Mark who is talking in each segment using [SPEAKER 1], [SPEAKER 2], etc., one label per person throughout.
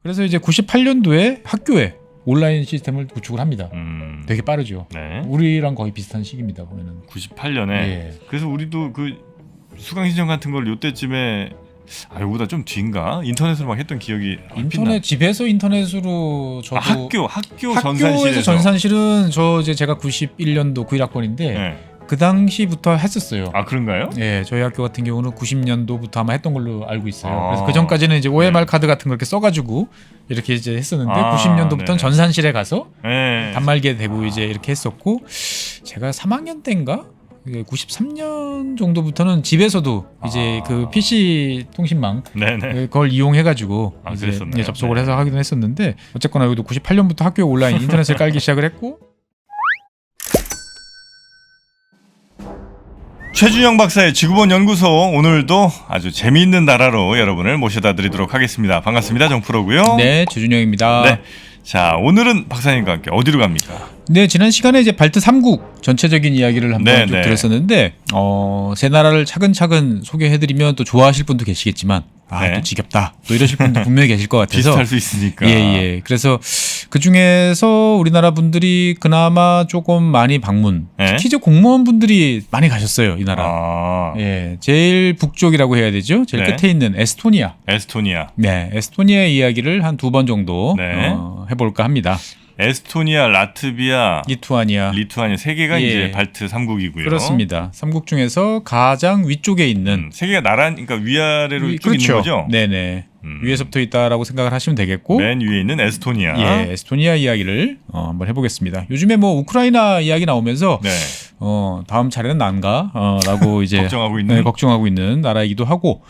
[SPEAKER 1] 그래서 이제 98년도에 학교에 온라인 시스템을 구축을 합니다. 되게 빠르죠.
[SPEAKER 2] 네.
[SPEAKER 1] 우리랑 거의 비슷한 시기입니다. 보면은
[SPEAKER 2] 98년에.
[SPEAKER 1] 예.
[SPEAKER 2] 그래서 우리도 그 수강신청 같은 걸 요때쯤에 이거보다 좀 뒤인가? 인터넷으로 막 했던 기억이
[SPEAKER 1] 인터넷 집에서 인터넷으로 저도
[SPEAKER 2] 학교
[SPEAKER 1] 학교에서 전산실은 제가 91년도 91학번인데
[SPEAKER 2] 네.
[SPEAKER 1] 그 당시부터 했었어요.
[SPEAKER 2] 그런가요?
[SPEAKER 1] 예, 저희 학교 같은 경우는 90년도부터 아마 했던 걸로 알고 있어요. 그래서 그 전까지는 이제 OMR 카드 같은 걸 이렇게 써가지고 이렇게 이제 했었는데 90년도부터는
[SPEAKER 2] 네네.
[SPEAKER 1] 전산실에 가서
[SPEAKER 2] 네.
[SPEAKER 1] 단말기에 대고 이제 이렇게 했었고 제가 3학년 때인가 93년 정도부터는 집에서도 이제 그 PC 통신망
[SPEAKER 2] 네네.
[SPEAKER 1] 그걸 이용해가지고 이제
[SPEAKER 2] 그랬었네요.
[SPEAKER 1] 접속을
[SPEAKER 2] 네.
[SPEAKER 1] 해서 하기도 했었는데 어쨌거나 여기도 98년부터 학교에 온라인 인터넷을 깔기 시작을 했고.
[SPEAKER 2] 최준영 박사의 지구본 연구소, 오늘도 아주 재미있는 나라로 여러분을 모셔다 드리도록 하겠습니다. 반갑습니다. 정프로고요.
[SPEAKER 1] 네, 최준영입니다.
[SPEAKER 2] 네. 자, 오늘은 박사님과 함께 어디로 갑니까?
[SPEAKER 1] 네, 지난 시간에 이제 발트 3국 전체적인 이야기를 한번 쭉 들었었는데 세 나라를 차근차근 소개해드리면 또 좋아하실 분도 계시겠지만 또 지겹다 또 이러실 분도 분명히 계실 것 같아서
[SPEAKER 2] 비슷할 수 있으니까.
[SPEAKER 1] 예. 그래서 그 중에서 우리나라 분들이 그나마 조금 많이 방문, 특히 이제 공무원 분들이 많이 가셨어요, 이 나라. 예, 제일 북쪽이라고 해야 되죠. 제일 끝에 있는 에스토니아. 네, 에스토니아 이야기를 한 2번 정도 해볼까 합니다.
[SPEAKER 2] 에스토니아, 라트비아,
[SPEAKER 1] 리투아니아
[SPEAKER 2] 세 개가 이제 발트 3국이고요.
[SPEAKER 1] 그렇습니다. 3국 중에서 가장 위쪽에 있는
[SPEAKER 2] 세 개가 그러니까 위아래로 쭉
[SPEAKER 1] 그렇죠.
[SPEAKER 2] 있는 거죠?
[SPEAKER 1] 네네. 위에서부터 있다라고 생각을 하시면 되겠고
[SPEAKER 2] 맨 위에 있는 에스토니아.
[SPEAKER 1] 예, 에스토니아 이야기를 한번 해보겠습니다. 요즘에 뭐 우크라이나 이야기 나오면서 다음 차례는 난가? 라고 이제 걱정하고 있는 나라이기도 하고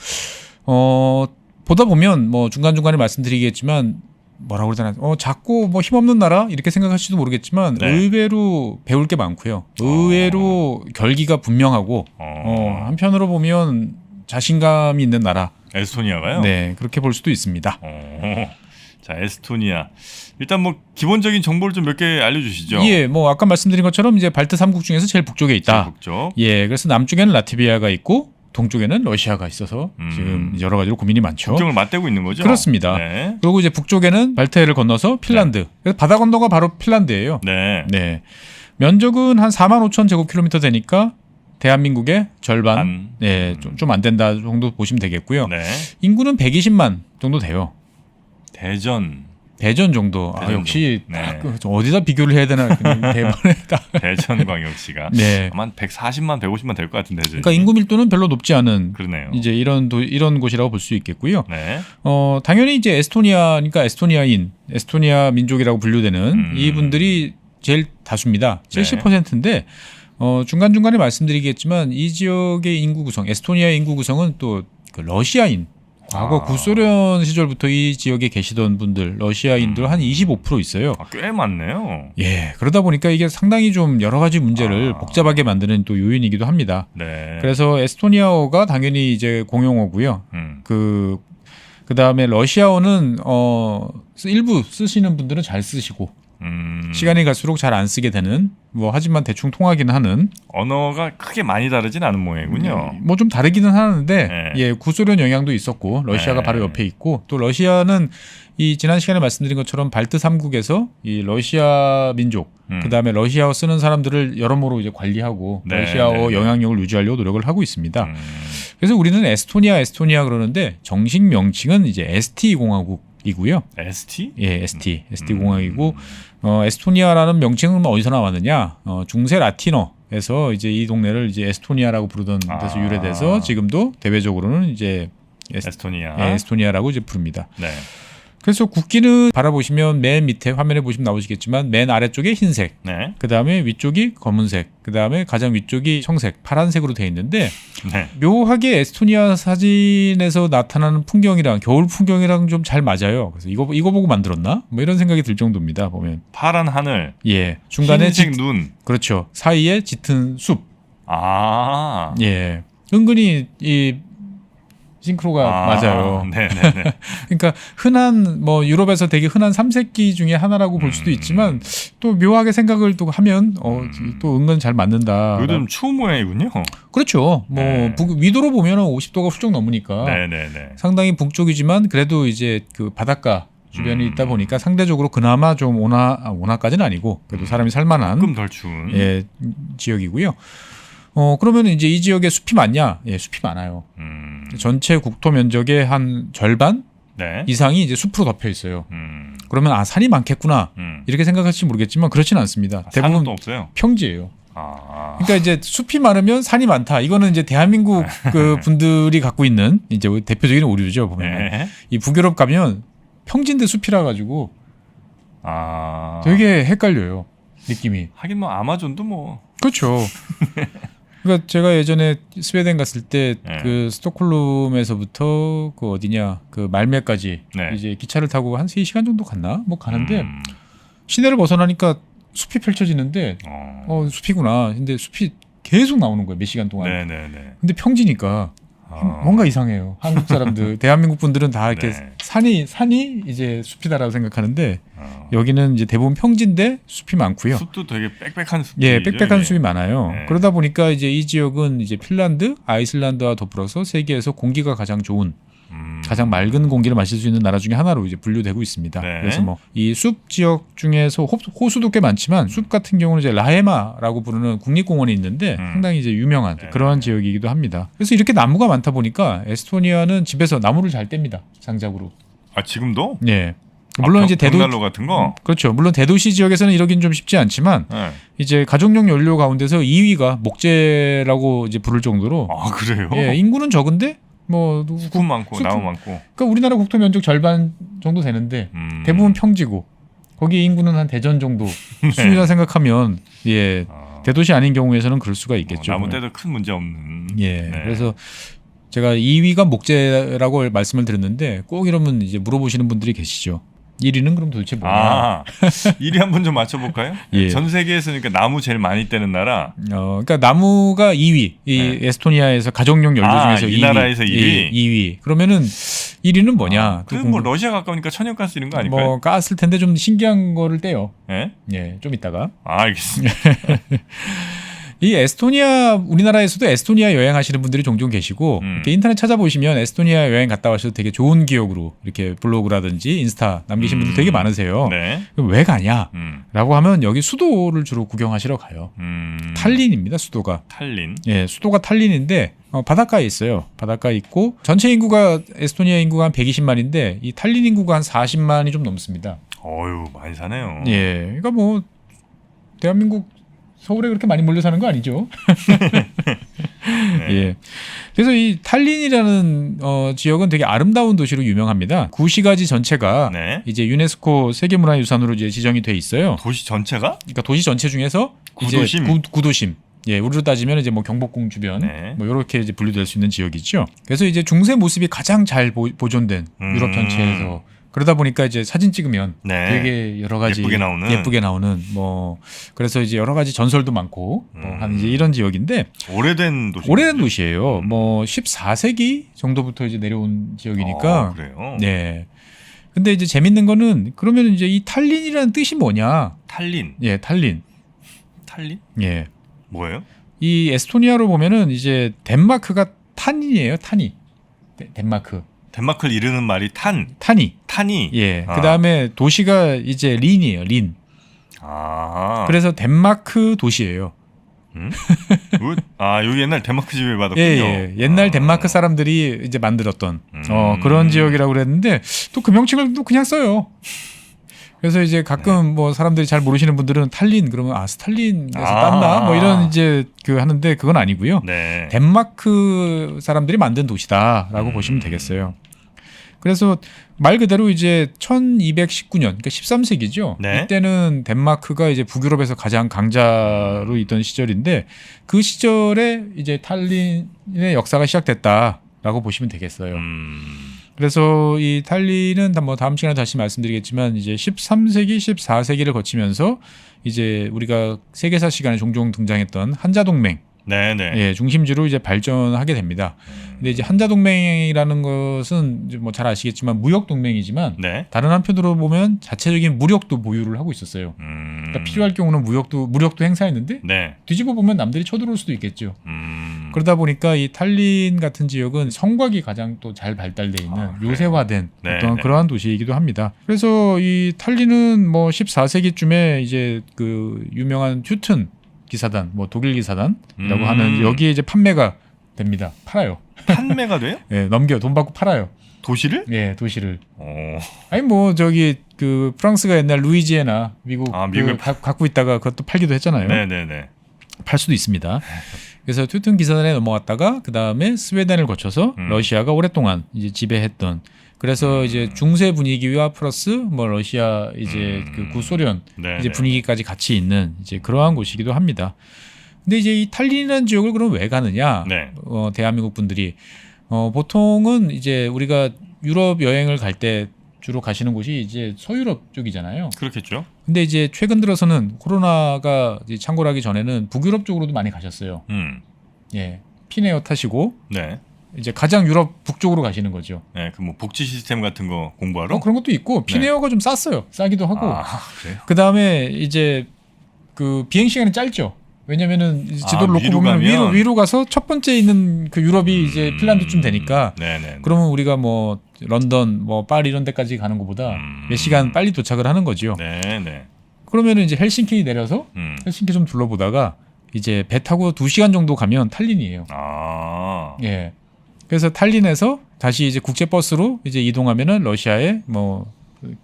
[SPEAKER 1] 보다 보면 뭐 중간중간에 말씀드리겠지만 뭐라고 그러잖아요. 작고 뭐 힘없는 나라 이렇게 생각하실지도 모르겠지만 의외로 배울 게 많고요. 의외로 결기가 분명하고 한편으로 보면 자신감이 있는 나라.
[SPEAKER 2] 에스토니아가요?
[SPEAKER 1] 네, 그렇게 볼 수도 있습니다.
[SPEAKER 2] 자, 에스토니아. 일단 뭐 기본적인 정보를 좀 몇 개 알려주시죠.
[SPEAKER 1] 예, 뭐 아까 말씀드린 것처럼 이제 발트 3국 중에서 제일 북쪽에 있다.
[SPEAKER 2] 제일 북쪽.
[SPEAKER 1] 예, 그래서 남쪽에는 라트비아가 있고 동쪽에는 러시아가 있어서 지금 여러 가지로 고민이 많죠.
[SPEAKER 2] 국경을 맞대고 있는 거죠?
[SPEAKER 1] 그렇습니다.
[SPEAKER 2] 네.
[SPEAKER 1] 그리고 이제 북쪽에는 발트해를 건너서 핀란드. 그래서 바다 건너가 바로 핀란드예요.
[SPEAKER 2] 네.
[SPEAKER 1] 면적은 한 4만 5천 제곱킬로미터 되니까 대한민국의 절반, 좀 안 된다 정도 보시면 되겠고요. 인구는 120만 정도 돼요. 대전 정도. 역시 어디다 비교를 해야 되나 대번에다.
[SPEAKER 2] 대전광역시가 아마 한 140만, 150만 될 것 같은데.
[SPEAKER 1] 그러니까 인구 밀도는 별로 높지 않은
[SPEAKER 2] 그러네요.
[SPEAKER 1] 이제 이런 곳이라고 볼 수 있겠고요. 당연히 이제 에스토니아니까 에스토니아 민족이라고 분류되는 이분들이 제일 다수입니다. 70%인데 중간중간에 말씀드리겠지만 이 지역의 인구 구성, 에스토니아 인구 구성은 또 그 러시아인, 과거 구소련 시절부터 이 지역에 계시던 분들, 러시아인들 한 25% 있어요.
[SPEAKER 2] 꽤 많네요.
[SPEAKER 1] 예, 그러다 보니까 이게 상당히 좀 여러 가지 문제를 복잡하게 만드는 또 요인이기도 합니다. 그래서 에스토니아어가 당연히 이제 공용어고요. 그 다음에 러시아어는 일부 쓰시는 분들은 잘 쓰시고 시간이 갈수록 잘 안 쓰게 되는 하지만 대충 통하기는 하는
[SPEAKER 2] 언어가 크게 많이 다르진 않은 모양이군요.
[SPEAKER 1] 뭐 좀 다르기는 하는데 구소련 영향도 있었고 러시아가 바로 옆에 있고 또 러시아는 이 지난 시간에 말씀드린 것처럼 발트 3국에서 이 러시아 민족 그다음에 러시아어 쓰는 사람들을 여러모로 이제 관리하고 러시아어 영향력을 유지하려고 노력을 하고 있습니다. 그래서 우리는 에스토니아 그러는데 정식 명칭은 이제 ST 공화국이고요.
[SPEAKER 2] ST?
[SPEAKER 1] 예, ST 공화국이고 에스토니아라는 명칭은 어디서 나왔느냐? 중세 라틴어에서 이제 이 동네를 이제 에스토니아라고 부르던 데서 유래돼서 지금도 대외적으로는 이제 에스토니아라고 이제 부릅니다. 그래서 국기는 바라보시면 맨 밑에 화면에 보시면 나오시겠지만 맨 아래쪽에 흰색, 그 다음에 위쪽이 검은색, 그 다음에 가장 위쪽이 청색, 파란색으로 되어 있는데 묘하게 에스토니아 사진에서 나타나는 풍경이랑 겨울 풍경이랑 좀 잘 맞아요. 그래서 이거 보고 만들었나? 뭐 이런 생각이 들 정도입니다. 보면
[SPEAKER 2] 파란 하늘,
[SPEAKER 1] 중간에
[SPEAKER 2] 흰색 눈,
[SPEAKER 1] 그렇죠. 사이에 짙은 숲. 은근히 이 싱크로가 맞아요. 그러니까 흔한 유럽에서 되게 흔한 삼색기 중에 하나라고 볼 수도 있지만 또 묘하게 생각을 또 하면 또 은근 잘 맞는다.
[SPEAKER 2] 여기도 좀 추운 모양이군요.
[SPEAKER 1] 그렇죠. 위도로 보면 50도가 훌쩍 넘으니까 상당히 북쪽이지만 그래도 이제 그 바닷가 주변에 있다 보니까 상대적으로 그나마 좀 온화까지는 아니고 그래도 사람이 살만한
[SPEAKER 2] 조금 덜 추운.
[SPEAKER 1] 예, 지역이고요. 그러면 이제 이 지역에 숲이 많냐? 예, 숲이 많아요. 전체 국토 면적의 한 절반
[SPEAKER 2] 네.
[SPEAKER 1] 이상이 이제 숲으로 덮여 있어요.
[SPEAKER 2] 음.
[SPEAKER 1] 그러면 산이 많겠구나 이렇게 생각할지 모르겠지만 그렇지는 않습니다.
[SPEAKER 2] 산은
[SPEAKER 1] 대부분
[SPEAKER 2] 또 없어요.
[SPEAKER 1] 평지예요.
[SPEAKER 2] 아.
[SPEAKER 1] 그러니까 이제 숲이 많으면 산이 많다. 이거는 이제 대한민국 그 분들이 갖고 있는 이제 대표적인 오류죠. 보면
[SPEAKER 2] 네.
[SPEAKER 1] 이 북유럽 가면 평지인데 숲이라 가지고
[SPEAKER 2] 아.
[SPEAKER 1] 되게 헷갈려요. 느낌이.
[SPEAKER 2] 하긴 뭐 아마존도 뭐.
[SPEAKER 1] 그렇죠. 그러니까 제가 예전에 스웨덴 갔을 때 그 스톡홀름에서부터 그 어디냐 그 말메까지
[SPEAKER 2] 네.
[SPEAKER 1] 이제 기차를 타고 한 3시간 정도 갔나? 뭐 가는데 시내를 벗어나니까 숲이 펼쳐지는데 숲이구나. 근데 숲이 계속 나오는 거예요. 몇 시간 동안.
[SPEAKER 2] 네네네.
[SPEAKER 1] 근데 평지니까 뭔가 이상해요. 한국 사람들, 대한민국 분들은 다 이렇게
[SPEAKER 2] 네.
[SPEAKER 1] 산이 이제 숲이다라고 생각하는데 여기는 이제 대부분 평지인데 숲이 많고요.
[SPEAKER 2] 숲도 되게 빽빽한 숲이.
[SPEAKER 1] 예, 빽빽한 숲이 많아요.
[SPEAKER 2] 네.
[SPEAKER 1] 그러다 보니까 이제 이 지역은 이제 핀란드, 아이슬란드와 더불어서 세계에서 공기가 가장 좋은 가장 맑은 공기를 마실 수 있는 나라 중에 하나로 이제 분류되고 있습니다.
[SPEAKER 2] 네.
[SPEAKER 1] 그래서 뭐 이 숲 지역 중에서 호수도 꽤 많지만 숲 같은 경우는 이제 라헤마라고 부르는 국립공원이 있는데 상당히 이제 유명한 그러한 지역이기도 합니다. 그래서 이렇게 나무가 많다 보니까 에스토니아는 집에서 나무를 잘 뗍니다. 장작으로.
[SPEAKER 2] 아 지금도?
[SPEAKER 1] 네. 물론 이제
[SPEAKER 2] 벽난로 같은 거.
[SPEAKER 1] 그렇죠. 물론 대도시 지역에서는 이러긴 좀 쉽지 않지만
[SPEAKER 2] 네.
[SPEAKER 1] 이제 가정용 연료 가운데서 2위가 목재라고 이제 부를 정도로
[SPEAKER 2] 아 그래요?
[SPEAKER 1] 예, 인구는 적은데 뭐
[SPEAKER 2] 숲 많고 나무 많고.
[SPEAKER 1] 그러니까 우리나라 국토 면적 절반 정도 되는데 대부분 평지고 거기 인구는 한 대전 정도 수준이라 생각하면 예 대도시 아닌 경우에서는 그럴 수가 있겠죠.
[SPEAKER 2] 나무 때도 큰 문제 없는.
[SPEAKER 1] 예.
[SPEAKER 2] 네.
[SPEAKER 1] 그래서 제가 2위가 목재라고 말씀을 드렸는데 꼭 이러면 이제 물어보시는 분들이 계시죠. 1위는 그럼 도대체 뭐냐?
[SPEAKER 2] 아 1위 한번 좀 맞춰볼까요?
[SPEAKER 1] 예.
[SPEAKER 2] 전 세계에서 그러니까 나무 제일 많이 떼는 나라.
[SPEAKER 1] 그러니까 나무가 2위. 이 에스토니아에서 가정용 연료 중에서
[SPEAKER 2] 이
[SPEAKER 1] 2위.
[SPEAKER 2] 나라에서 2위.
[SPEAKER 1] 예, 2위. 그러면은 1위는 뭐냐?
[SPEAKER 2] 그럼 뭐 러시아 가까우니까 천연가스 이런 거 아닐까요?
[SPEAKER 1] 뭐 가스일 텐데 좀 신기한 거를 떼요.
[SPEAKER 2] 예?
[SPEAKER 1] 예, 좀 이따가.
[SPEAKER 2] 알겠습니다.
[SPEAKER 1] 이 에스토니아 우리나라에서도 에스토니아 여행하시는 분들이 종종 계시고 이렇게 인터넷 찾아보시면 에스토니아 여행 갔다 와셔도 되게 좋은 기억으로 이렇게 블로그라든지 인스타 남기신 분들 되게 많으세요.
[SPEAKER 2] 네.
[SPEAKER 1] 그럼 왜 가냐라고 하면 여기 수도를 주로 구경하시러 가요. 탈린입니다. 수도가.
[SPEAKER 2] 탈린.
[SPEAKER 1] 예, 수도가 탈린인데 바닷가에 있어요. 바닷가에 있고 전체 인구가 에스토니아 인구가 한 120만인데 이 탈린 인구가 한 40만이 좀 넘습니다.
[SPEAKER 2] 어유 많이 사네요.
[SPEAKER 1] 예, 그러니까 뭐 대한민국 서울에 그렇게 많이 몰려 사는 거 아니죠?
[SPEAKER 2] 네.
[SPEAKER 1] 예. 그래서 이 탈린이라는 지역은 되게 아름다운 도시로 유명합니다. 구시가지 전체가
[SPEAKER 2] 네.
[SPEAKER 1] 이제 유네스코 세계문화유산으로 이제 지정이 돼 있어요.
[SPEAKER 2] 도시 전체가?
[SPEAKER 1] 그러니까 도시 전체 중에서
[SPEAKER 2] 구도심.
[SPEAKER 1] 이제 구도심. 예, 우리로 따지면 이제 뭐 경복궁 주변
[SPEAKER 2] 네.
[SPEAKER 1] 뭐 이렇게 이제 분류될 수 있는 지역이죠. 그래서 이제 중세 모습이 가장 잘 보존된 유럽 전체에서 그러다 보니까 이제 사진 찍으면
[SPEAKER 2] 네.
[SPEAKER 1] 되게 여러 가지
[SPEAKER 2] 예쁘게 나오는
[SPEAKER 1] 뭐 그래서 이제 여러 가지 전설도 많고 뭐 한 이제 이런 지역인데
[SPEAKER 2] 오래된 도시.
[SPEAKER 1] 오래된 도시예요. 뭐 14세기 정도부터 이제 내려온 지역이니까.
[SPEAKER 2] 그래요.
[SPEAKER 1] 네. 근데 이제 재밌는 거는 그러면 이제 이 탈린이라는 뜻이 뭐냐?
[SPEAKER 2] 탈린.
[SPEAKER 1] 예, 탈린.
[SPEAKER 2] 탈린?
[SPEAKER 1] 예.
[SPEAKER 2] 뭐예요?
[SPEAKER 1] 이 에스토니아로 보면은 이제 덴마크가 탄이에요. 탄이. 덴마크.
[SPEAKER 2] 덴마크를 이르는 말이
[SPEAKER 1] 탄이.
[SPEAKER 2] 탄이.
[SPEAKER 1] 예. 그다음에 도시가 이제 린이에요. 린.
[SPEAKER 2] 아.
[SPEAKER 1] 그래서 덴마크 도시예요.
[SPEAKER 2] 여기 옛날 덴마크 집에 받았군요.
[SPEAKER 1] 예. 옛날 덴마크 사람들이 이제 만들었던 그런 지역이라고 그랬는데 또 그 명칭을 또 그냥 써요. 그래서 이제 가끔 뭐 사람들이 잘 모르시는 분들은 탈린 그러면 스탈린에서 땄나 뭐 이런 이제 그 하는데 그건 아니고요.
[SPEAKER 2] 네.
[SPEAKER 1] 덴마크 사람들이 만든 도시다라고 보시면 되겠어요. 그래서 말 그대로 이제 1219년, 그러니까 13세기죠.
[SPEAKER 2] 네.
[SPEAKER 1] 이때는 덴마크가 이제 북유럽에서 가장 강자로 있던 시절인데 그 시절에 이제 탈린의 역사가 시작됐다라고 보시면 되겠어요. 그래서 이 탈린은 뭐 다음 시간에 다시 말씀드리겠지만 이제 13세기, 14세기를 거치면서 이제 우리가 세계사 시간에 종종 등장했던 한자동맹
[SPEAKER 2] 네네.
[SPEAKER 1] 예, 중심지로 이제 발전하게 됩니다. 근데 이제 한자동맹이라는 것은 뭐 잘 아시겠지만 무역동맹이지만
[SPEAKER 2] 네.
[SPEAKER 1] 다른 한편으로 보면 자체적인 무력도 보유를 하고 있었어요. 그러니까 필요할 경우는 무력도 행사했는데
[SPEAKER 2] 네.
[SPEAKER 1] 뒤집어 보면 남들이 쳐들어올 수도 있겠죠. 그러다 보니까 이 탈린 같은 지역은 성곽이 가장 또 잘 발달돼 있는 요새화된
[SPEAKER 2] 네,
[SPEAKER 1] 어떤
[SPEAKER 2] 네.
[SPEAKER 1] 그러한 도시이기도 합니다. 그래서 이 탈린은 뭐 14세기쯤에 이제 그 유명한 튜튼 기사단, 뭐 독일 기사단이라고 하는 여기에 이제 판매가 됩니다. 팔아요.
[SPEAKER 2] 판매가 돼요?
[SPEAKER 1] 예, 넘겨 돈 받고 팔아요.
[SPEAKER 2] 도시를?
[SPEAKER 1] 예, 도시를.
[SPEAKER 2] 어.
[SPEAKER 1] 아니 뭐 저기 그 프랑스가 옛날 루이지애나 미국
[SPEAKER 2] 미국에
[SPEAKER 1] 갖고 있다가 그것도 팔기도 했잖아요.
[SPEAKER 2] 네네네.
[SPEAKER 1] 팔 수도 있습니다. 그래서 튜튼 기사단에 넘어갔다가 그 다음에 스웨덴을 거쳐서 러시아가 오랫동안 이제 지배했던. 그래서 이제 중세 분위기와 플러스 뭐 러시아 이제 그 구소련
[SPEAKER 2] 네네.
[SPEAKER 1] 이제 분위기까지 같이 있는 이제 그러한 곳이기도 합니다. 근데 이제 이 탈린이라는 지역을 그럼 왜 가느냐?
[SPEAKER 2] 네.
[SPEAKER 1] 대한민국 분들이 보통은 이제 우리가 유럽 여행을 갈 때 주로 가시는 곳이 이제 서유럽 쪽이잖아요.
[SPEAKER 2] 그렇겠죠.
[SPEAKER 1] 근데 이제 최근 들어서는 코로나가 이제 창궐하기 전에는 북유럽 쪽으로도 많이 가셨어요. 예, 피네어 타시고
[SPEAKER 2] 네.
[SPEAKER 1] 이제 가장 유럽 북쪽으로 가시는 거죠.
[SPEAKER 2] 네, 그 뭐 복지 시스템 같은 거 공부하러?
[SPEAKER 1] 그런 것도 있고 피네어가 좀 쌌어요. 싸기도 하고.
[SPEAKER 2] 그래요?
[SPEAKER 1] 그 다음에 이제 그 비행 시간이 짧죠. 왜냐면은 이제 지도를 놓고
[SPEAKER 2] 위로
[SPEAKER 1] 보면
[SPEAKER 2] 가면?
[SPEAKER 1] 위로 가서 첫 번째 있는 그 유럽이 이제 핀란드쯤 되니까.
[SPEAKER 2] 네네.
[SPEAKER 1] 그러면 우리가 뭐 런던, 뭐 파리 이런 데까지 가는 것보다 몇 시간 빨리 도착을 하는 거죠.
[SPEAKER 2] 네네.
[SPEAKER 1] 그러면은 이제 헬싱키 내려서 헬싱키 좀 둘러보다가 이제 배 타고 2시간 정도 가면 탈린이에요. 예. 그래서 탈린에서 다시 이제 국제 버스로 이제 이동하면은 러시아의 뭐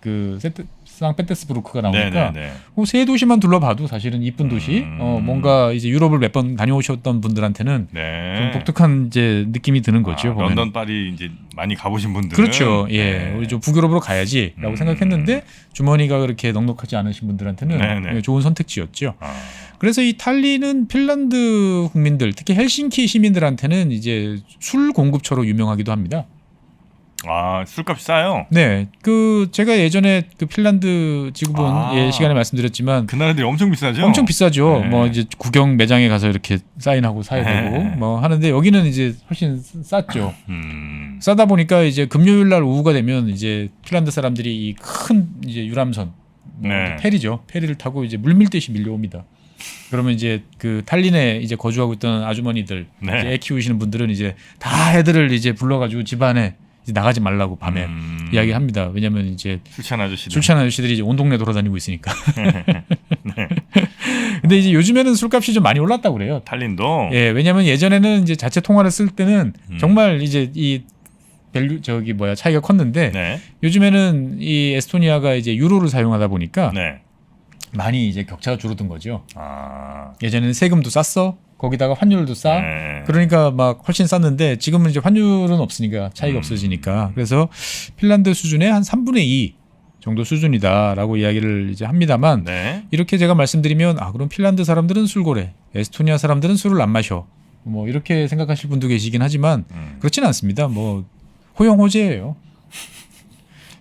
[SPEAKER 1] 그 상페테르스부르크가 나오니까
[SPEAKER 2] 네네네.
[SPEAKER 1] 세 도시만 둘러봐도 사실은 이쁜 도시. 뭔가 이제 유럽을 몇 번 다녀오셨던 분들한테는
[SPEAKER 2] 네.
[SPEAKER 1] 좀 독특한 이제 느낌이 드는 거죠. 보면은.
[SPEAKER 2] 런던, 파리 이제 많이 가보신 분들은
[SPEAKER 1] 그렇죠. 예,
[SPEAKER 2] 네.
[SPEAKER 1] 우리 좀 북유럽으로 가야지라고 생각했는데 주머니가 그렇게 넉넉하지 않으신 분들한테는
[SPEAKER 2] 네네.
[SPEAKER 1] 좋은 선택지였죠. 그래서 이 탈린은 핀란드 국민들, 특히 헬싱키 시민들한테는 이제 술 공급처로 유명하기도 합니다.
[SPEAKER 2] 술값이 싸요.
[SPEAKER 1] 네, 그 제가 예전에 그 핀란드 지구본 시간에 말씀드렸지만
[SPEAKER 2] 그 나라들이 엄청 비싸죠.
[SPEAKER 1] 엄청 비싸죠.
[SPEAKER 2] 네.
[SPEAKER 1] 뭐 이제 구경 매장에 가서 이렇게 사인하고 사야 되고 뭐 하는데 여기는 이제 훨씬 쌌죠. 싸다 보니까 이제 금요일 날 오후가 되면 이제 핀란드 사람들이 이 큰 이제 유람선
[SPEAKER 2] 네.
[SPEAKER 1] 페리죠. 페리를 타고 이제 물밀듯이 밀려옵니다. 그러면 이제 그 탈린에 이제 거주하고 있던 아주머니들,
[SPEAKER 2] 네.
[SPEAKER 1] 이제 애 키우시는 분들은 이제 다 애들을 이제 불러가지고 집안에 이제 나가지 말라고 밤에 이야기합니다. 왜냐하면 이제
[SPEAKER 2] 술 취한 아저씨들.
[SPEAKER 1] 술 취한 아저씨들이 이제 온 동네 돌아다니고 있으니까. 근데 이제 요즘에는 술값이 좀 많이 올랐다고 그래요.
[SPEAKER 2] 탈린도.
[SPEAKER 1] 예, 왜냐하면 예전에는 이제 자체 통화를 쓸 때는 정말 이제 이 밸류 차이가 컸는데
[SPEAKER 2] 네.
[SPEAKER 1] 요즘에는 이 에스토니아가 이제 유로를 사용하다 보니까
[SPEAKER 2] 네.
[SPEAKER 1] 많이 이제 격차가 줄어든 거죠.
[SPEAKER 2] 아.
[SPEAKER 1] 예전에는 세금도 쌌어. 거기다가 환율도 싸.
[SPEAKER 2] 네.
[SPEAKER 1] 그러니까 막 훨씬 쌌는데 지금은 이제 환율은 없으니까 차이가 없어지니까. 그래서 핀란드 수준의 한 3분의 2 정도 수준이다라고 이야기를 이제 합니다만
[SPEAKER 2] 네.
[SPEAKER 1] 이렇게 제가 말씀드리면 그럼 핀란드 사람들은 술고래, 에스토니아 사람들은 술을 안 마셔. 뭐 이렇게 생각하실 분도 계시긴 하지만 그렇지는 않습니다. 뭐 호영호재예요.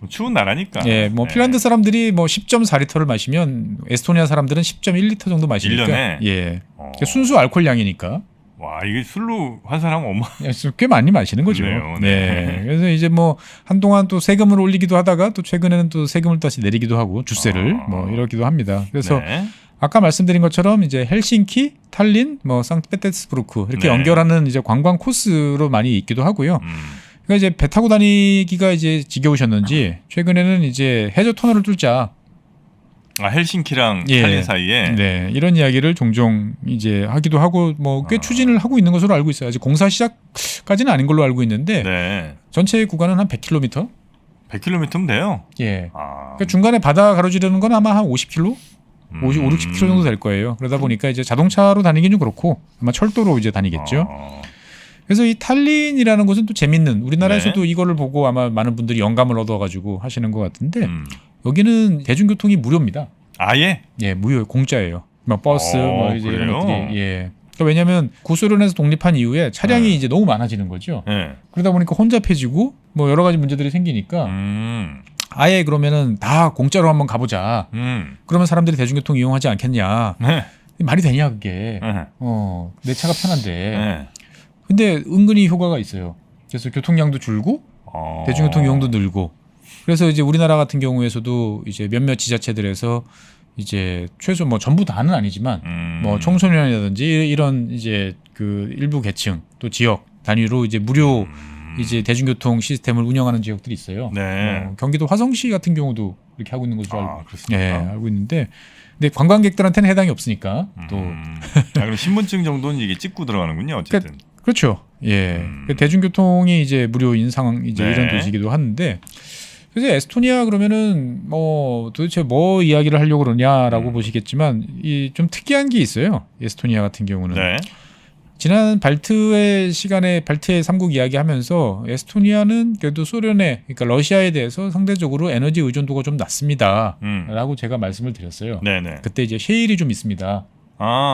[SPEAKER 2] 추운 나라니까.
[SPEAKER 1] 예, 뭐 핀란드 사람들이 뭐 10.4리터를 마시면 에스토니아 사람들은 10.1리터 정도 마시니까
[SPEAKER 2] 1년에?
[SPEAKER 1] 예. 순수 알코올량이니까
[SPEAKER 2] 와, 이게 술로 환산하면
[SPEAKER 1] 꽤 많이 마시는 거죠.
[SPEAKER 2] 그래요.
[SPEAKER 1] 네.
[SPEAKER 2] 네.
[SPEAKER 1] 그래서 이제 뭐 한동안 또 세금을 올리기도 하다가 또 최근에는 또 세금을 다시 내리기도 하고 주세를 뭐 이러기도 합니다. 그래서
[SPEAKER 2] 네.
[SPEAKER 1] 아까 말씀드린 것처럼 이제 헬싱키, 탈린, 뭐 상트페테르스부르크 이렇게
[SPEAKER 2] 네.
[SPEAKER 1] 연결하는 이제 관광 코스로 많이 있기도 하고요. 그러니까 이제 배 타고 다니기가 이제 지겨우셨는지 최근에는 이제 해저 터널을 뚫자.
[SPEAKER 2] 헬싱키랑
[SPEAKER 1] 예.
[SPEAKER 2] 탈린 사이에.
[SPEAKER 1] 네, 이런 이야기를 종종 이제 하기도 하고 뭐 꽤 추진을 하고 있는 것으로 알고 있어요. 아직 공사 시작까지는 아닌 걸로 알고 있는데
[SPEAKER 2] 네.
[SPEAKER 1] 전체 구간은 한 100km.
[SPEAKER 2] 100km면 돼요.
[SPEAKER 1] 예. 그러니까 중간에 바다 가로지르는 건 아마 한 50km, 60km 정도 될 거예요. 그러다 보니까 이제 자동차로 다니긴 좀 그렇고 아마 철도로 이제 다니겠죠. 그래서 이 탈린이라는 곳은 또 재밌는 우리나라에서도 이거를 보고 아마 많은 분들이 영감을 얻어가지고 하시는 것 같은데 여기는 대중교통이 무료입니다.
[SPEAKER 2] 아예?
[SPEAKER 1] 예, 무료, 공짜예요. 막 버스, 뭐 이제 이런
[SPEAKER 2] 그래요?
[SPEAKER 1] 것들이 예. 그러니까 왜냐하면 구소련에서 독립한 이후에 차량이 이제 너무 많아지는 거죠.
[SPEAKER 2] 네.
[SPEAKER 1] 그러다 보니까 혼잡해지고 뭐 여러 가지 문제들이 생기니까 아예 그러면은 다 공짜로 한번 가보자. 그러면 사람들이 대중교통 이용하지 않겠냐?
[SPEAKER 2] 네.
[SPEAKER 1] 말이 되냐 그게?
[SPEAKER 2] 네.
[SPEAKER 1] 내 차가 편한데.
[SPEAKER 2] 네.
[SPEAKER 1] 근데 은근히 효과가 있어요. 그래서 교통량도 줄고 대중교통 이용도 늘고. 그래서 이제 우리나라 같은 경우에서도 이제 몇몇 지자체들에서 이제 최소 뭐 전부 다는 아니지만 뭐 청소년이라든지 이런 이제 그 일부 계층 또 지역 단위로 이제 무료 이제 대중교통 시스템을 운영하는 지역들이 있어요.
[SPEAKER 2] 네.
[SPEAKER 1] 경기도 화성시 같은 경우도 이렇게 하고 있는 것으로 알고,
[SPEAKER 2] 그렇습니까?
[SPEAKER 1] 예, 알고 있는데, 근데 관광객들한테는 해당이 없으니까 또
[SPEAKER 2] 그럼 신분증 정도는 이게 찍고 들어가는군요. 어쨌든.
[SPEAKER 1] 그렇죠. 예, 그 대중교통이 이제 무료인 상황 이제
[SPEAKER 2] 네.
[SPEAKER 1] 이런 도시이기도 하는데. 그래서 에스토니아 그러면은 뭐 도대체 뭐 이야기를 하려고 그러냐라고 보시겠지만 이 좀 특이한 게 있어요. 에스토니아 같은 경우는
[SPEAKER 2] 네.
[SPEAKER 1] 지난 발트의 시간에 발트의 삼국 이야기하면서 에스토니아는 그래도 소련에 그러니까 러시아에 대해서 상대적으로 에너지 의존도가 좀 낮습니다라고 제가 말씀을 드렸어요.
[SPEAKER 2] 네네.
[SPEAKER 1] 그때 이제 셰일이 좀 있습니다.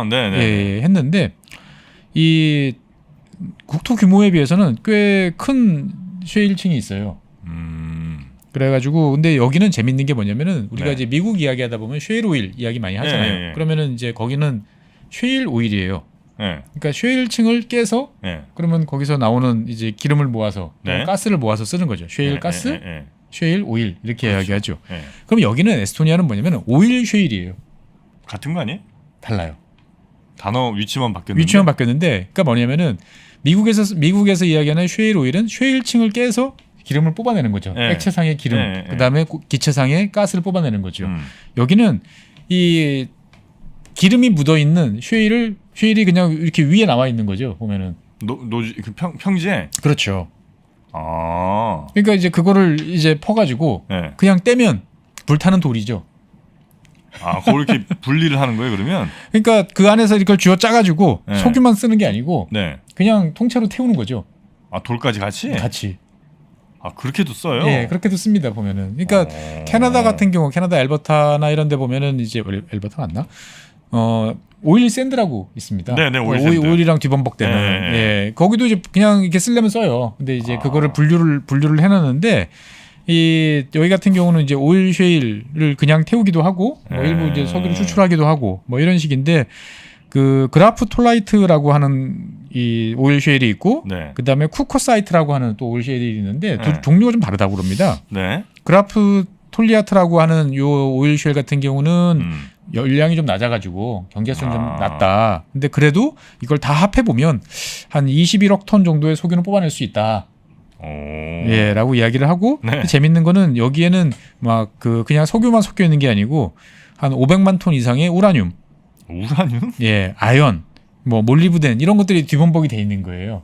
[SPEAKER 2] 네네.
[SPEAKER 1] 예, 했는데 이 국토 규모에 비해서는 꽤 큰 셰일층이 있어요. 그래가지고 근데 여기는 재밌는 게 뭐냐면은 우리가
[SPEAKER 2] 네.
[SPEAKER 1] 이제 미국 이야기하다 보면 셰일 오일 이야기 많이 하잖아요.
[SPEAKER 2] 네.
[SPEAKER 1] 그러면은 이제 거기는 셰일 오일이에요.
[SPEAKER 2] 네.
[SPEAKER 1] 그러니까 셰일층을 깨서
[SPEAKER 2] 네.
[SPEAKER 1] 그러면 거기서 나오는 이제 기름을 모아서
[SPEAKER 2] 네.
[SPEAKER 1] 가스를 모아서 쓰는 거죠. 셰일
[SPEAKER 2] 네.
[SPEAKER 1] 가스,
[SPEAKER 2] 네.
[SPEAKER 1] 셰일 오일 이렇게
[SPEAKER 2] 그렇죠.
[SPEAKER 1] 이야기하죠.
[SPEAKER 2] 네.
[SPEAKER 1] 그럼 여기는 에스토니아는 뭐냐면 오일 셰일이에요.
[SPEAKER 2] 같은 거 아니에요?
[SPEAKER 1] 달라요.
[SPEAKER 2] 단어 위치만 바뀌었는데.
[SPEAKER 1] 위치만 바뀌었는데, 그러니까 뭐냐면은 미국에서 이야기하는 셰일 오일은 셰일층을 깨서 기름을 뽑아내는 거죠.
[SPEAKER 2] 네.
[SPEAKER 1] 액체상의 기름,
[SPEAKER 2] 네.
[SPEAKER 1] 그다음에 기체상의 가스를 뽑아내는 거죠.
[SPEAKER 2] 음.
[SPEAKER 1] 여기는 이 기름이 묻어 있는 셰일이 그냥 이렇게 위에 나와 있는 거죠. 보면은.
[SPEAKER 2] 그 평지에.
[SPEAKER 1] 그렇죠.
[SPEAKER 2] 아.
[SPEAKER 1] 그러니까 이제 그거를 이제 퍼가지고
[SPEAKER 2] 네.
[SPEAKER 1] 그냥 떼면 불타는 돌이죠.
[SPEAKER 2] 그걸 이렇게 분리를 하는 거예요, 그러면?
[SPEAKER 1] 그러니까 그 안에서 이걸 쥐어 짜가지고
[SPEAKER 2] 네.
[SPEAKER 1] 석유만 쓰는 게 아니고
[SPEAKER 2] 네.
[SPEAKER 1] 그냥 통째로 태우는 거죠.
[SPEAKER 2] 돌까지 같이?
[SPEAKER 1] 같이.
[SPEAKER 2] 그렇게도 써요?
[SPEAKER 1] 예, 그렇게도 씁니다 보면은. 그러니까 캐나다 같은 경우, 캐나다 알버타나 이런 데 보면은 이제 알버타 맞나? 오일 샌드라고 있습니다.
[SPEAKER 2] 네네, 오일 샌드.
[SPEAKER 1] 오일이랑 뒤범벅되는.
[SPEAKER 2] 네.
[SPEAKER 1] 예, 거기도 이제 그냥 이렇게 쓰려면 써요. 근데 이제 그거를 분류를 해놨는데 여기 같은 경우는 이제 오일 쉐일을 그냥 태우기도 하고 뭐 일부 이제 석유를 추출하기도 하고 뭐 이런 식인데 그 그라프톨라이트라고 하는 이 오일 쉐일이 있고
[SPEAKER 2] 네.
[SPEAKER 1] 그다음에 쿠커사이트라고 하는 또 오일 쉐일이 있는데
[SPEAKER 2] 네.
[SPEAKER 1] 종류가 좀 다르다고 그럽니다.
[SPEAKER 2] 네.
[SPEAKER 1] 그라프톨리아트라고 하는 요 오일 쉐일 같은 경우는 열량이 좀 낮아가지고 경제성이 좀 낮다. 근데 그래도 이걸 다 합해 보면 한 21억 톤 정도의 석유는 뽑아낼 수 있다. 예, 라고 이야기를 하고
[SPEAKER 2] 네.
[SPEAKER 1] 재밌는 거는 여기에는 막 그냥 석유만 섞여 있는 게 아니고 한 500만 톤 이상의 우라늄, 예, 아연, 뭐 몰리브덴 이런 것들이 뒤범벅이 돼 있는 거예요.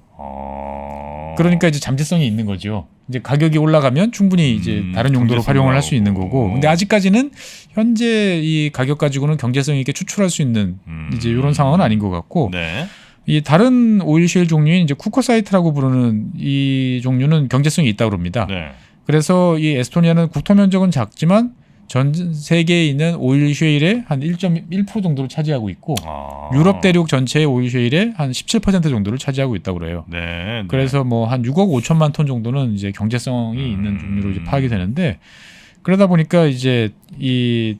[SPEAKER 1] 그러니까 이제 잠재성이 있는 거죠. 이제 가격이 올라가면 충분히 이제 다른 용도로 활용을 할 수 있는 거고. 근데 아직까지는 현재 이 가격 가지고는 경제성 있게 추출할 수 있는 이제 이런 상황은 아닌 것 같고.
[SPEAKER 2] 네.
[SPEAKER 1] 이 다른 오일 쉐일 종류인 이제 쿠커사이트라고 부르는 이 종류는 경제성이 있다고 그럽니다.
[SPEAKER 2] 네.
[SPEAKER 1] 그래서 이 에스토니아는 국토 면적은 작지만 전 세계에 있는 오일 쉐일의 한 1.1% 정도를 차지하고 있고 유럽 대륙 전체의 오일 쉐일의 한 17% 정도를 차지하고 있다고 그래요.
[SPEAKER 2] 네.
[SPEAKER 1] 그래서 뭐 한 6억 5천만 톤 정도는 이제 경제성이 있는 종류로 이제 파악이 되는데 그러다 보니까 이제 이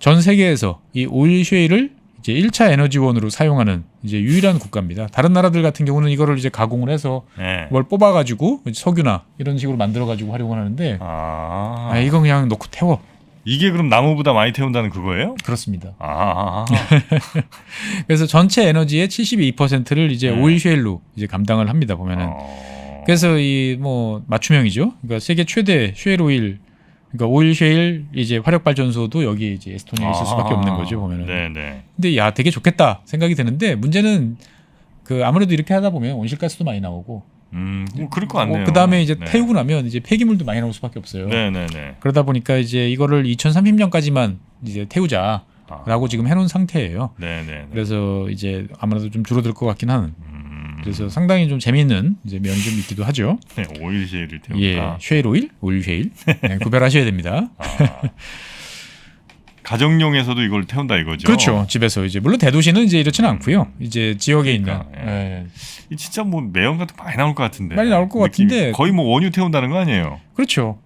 [SPEAKER 1] 전 세계에서 이 오일 쉐일을 이제 1차 에너지원으로 사용하는 이제 유일한 국가입니다. 다른 나라들 같은 경우는 이거를 이제 가공을 해서
[SPEAKER 2] 네.
[SPEAKER 1] 뭘 뽑아가지고 석유나 이런 식으로 만들어가지고 활용을 하는데 이건 그냥 놓고 태워.
[SPEAKER 2] 이게 그럼 나무보다 많이 태운다는 그거예요?
[SPEAKER 1] 그렇습니다.
[SPEAKER 2] 아.
[SPEAKER 1] 그래서 전체 에너지의 72%를 이제 오일 쉐일로 이제 감당을 합니다. 보면은. 그래서 이 뭐 맞춤형이죠. 그러니까 세계 최대 쉐일 오일, 그러니까 오일 쉐일 이제 화력 발전소도 여기 이제 에스토니아에 있을 수밖에 없는 거죠. 보면은.
[SPEAKER 2] 네네.
[SPEAKER 1] 근데 야 되게 좋겠다 생각이 드는데 문제는 그 아무래도 이렇게 하다 보면 온실가스도 많이 나오고.
[SPEAKER 2] 뭐 그럴 것 같네요.
[SPEAKER 1] 그 다음에 이제
[SPEAKER 2] 네.
[SPEAKER 1] 태우고 나면 이제 폐기물도 많이 나올 수밖에 없어요.
[SPEAKER 2] 네네네.
[SPEAKER 1] 그러다 보니까 이제 이거를 2030년까지만 이제 태우자라고 지금 해놓은 상태예요.
[SPEAKER 2] 네네.
[SPEAKER 1] 그래서 이제 아무래도 좀 줄어들 것 같긴 하는. 그래서 상당히 좀 재미있는 이제 면이 좀 있기도 하죠.
[SPEAKER 2] 네, 오일 쉐일을 태운다.
[SPEAKER 1] 예, 쉐일 오일, 오일 쉐일 네, 구별하셔야 됩니다.
[SPEAKER 2] 가정용에서도 이걸 태운다 이거죠.
[SPEAKER 1] 그렇죠. 집에서 이제 물론 대도시는 이제 이렇지는 않고요. 이제 지역에
[SPEAKER 2] 그러니까,
[SPEAKER 1] 있는. 예.
[SPEAKER 2] 이 진짜 뭐 매연 같은 거 많이 나올 것 같은데.
[SPEAKER 1] 많이 나올 것
[SPEAKER 2] 느낌이.
[SPEAKER 1] 같은데.
[SPEAKER 2] 거의 뭐 원유 태운다는 거 아니에요?
[SPEAKER 1] 그렇죠.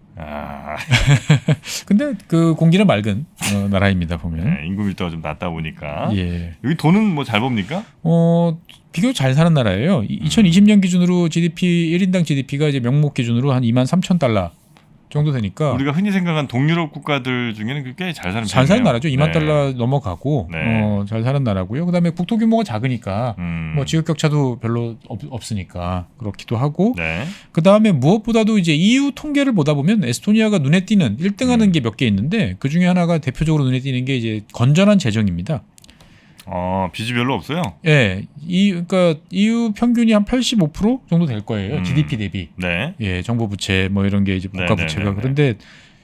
[SPEAKER 1] 근데 그 공기는 맑은 나라입니다 보면.
[SPEAKER 2] 네, 인구 밀도가 좀 낮다 보니까.
[SPEAKER 1] 예.
[SPEAKER 2] 여기 돈은 뭐 잘 법니까?
[SPEAKER 1] 비교적 잘 사는 나라예요. 2020년 기준으로 GDP 1인당 GDP가 이제 명목 기준으로 한 23,000달러 정도 되니까
[SPEAKER 2] 우리가 흔히 생각한 동유럽 국가들 중에는 꽤 잘 사는
[SPEAKER 1] 잘 사는
[SPEAKER 2] 편이네요.
[SPEAKER 1] 나라죠. 2만
[SPEAKER 2] 네.
[SPEAKER 1] 달러 넘어가고
[SPEAKER 2] 네.
[SPEAKER 1] 잘 사는 나라고요. 그다음에 국토 규모가 작으니까 뭐 지역 격차도 별로 없으니까 그렇기도 하고
[SPEAKER 2] 네.
[SPEAKER 1] 그다음에 무엇보다도 이제 EU 통계를 보다 보면 에스토니아가 눈에 띄는 1등하는 게 몇 개 있는데 그 중에 하나가 대표적으로 눈에 띄는 게 이제 건전한 재정입니다.
[SPEAKER 2] 빚이 별로 없어요.
[SPEAKER 1] 예, 그러니까 EU 평균이 한 85% 정도 될 거예요. GDP 대비.
[SPEAKER 2] 네.
[SPEAKER 1] 예, 정부 부채 뭐 이런 게 이제 국가
[SPEAKER 2] 네,
[SPEAKER 1] 부채가
[SPEAKER 2] 네, 네, 네.
[SPEAKER 1] 그런데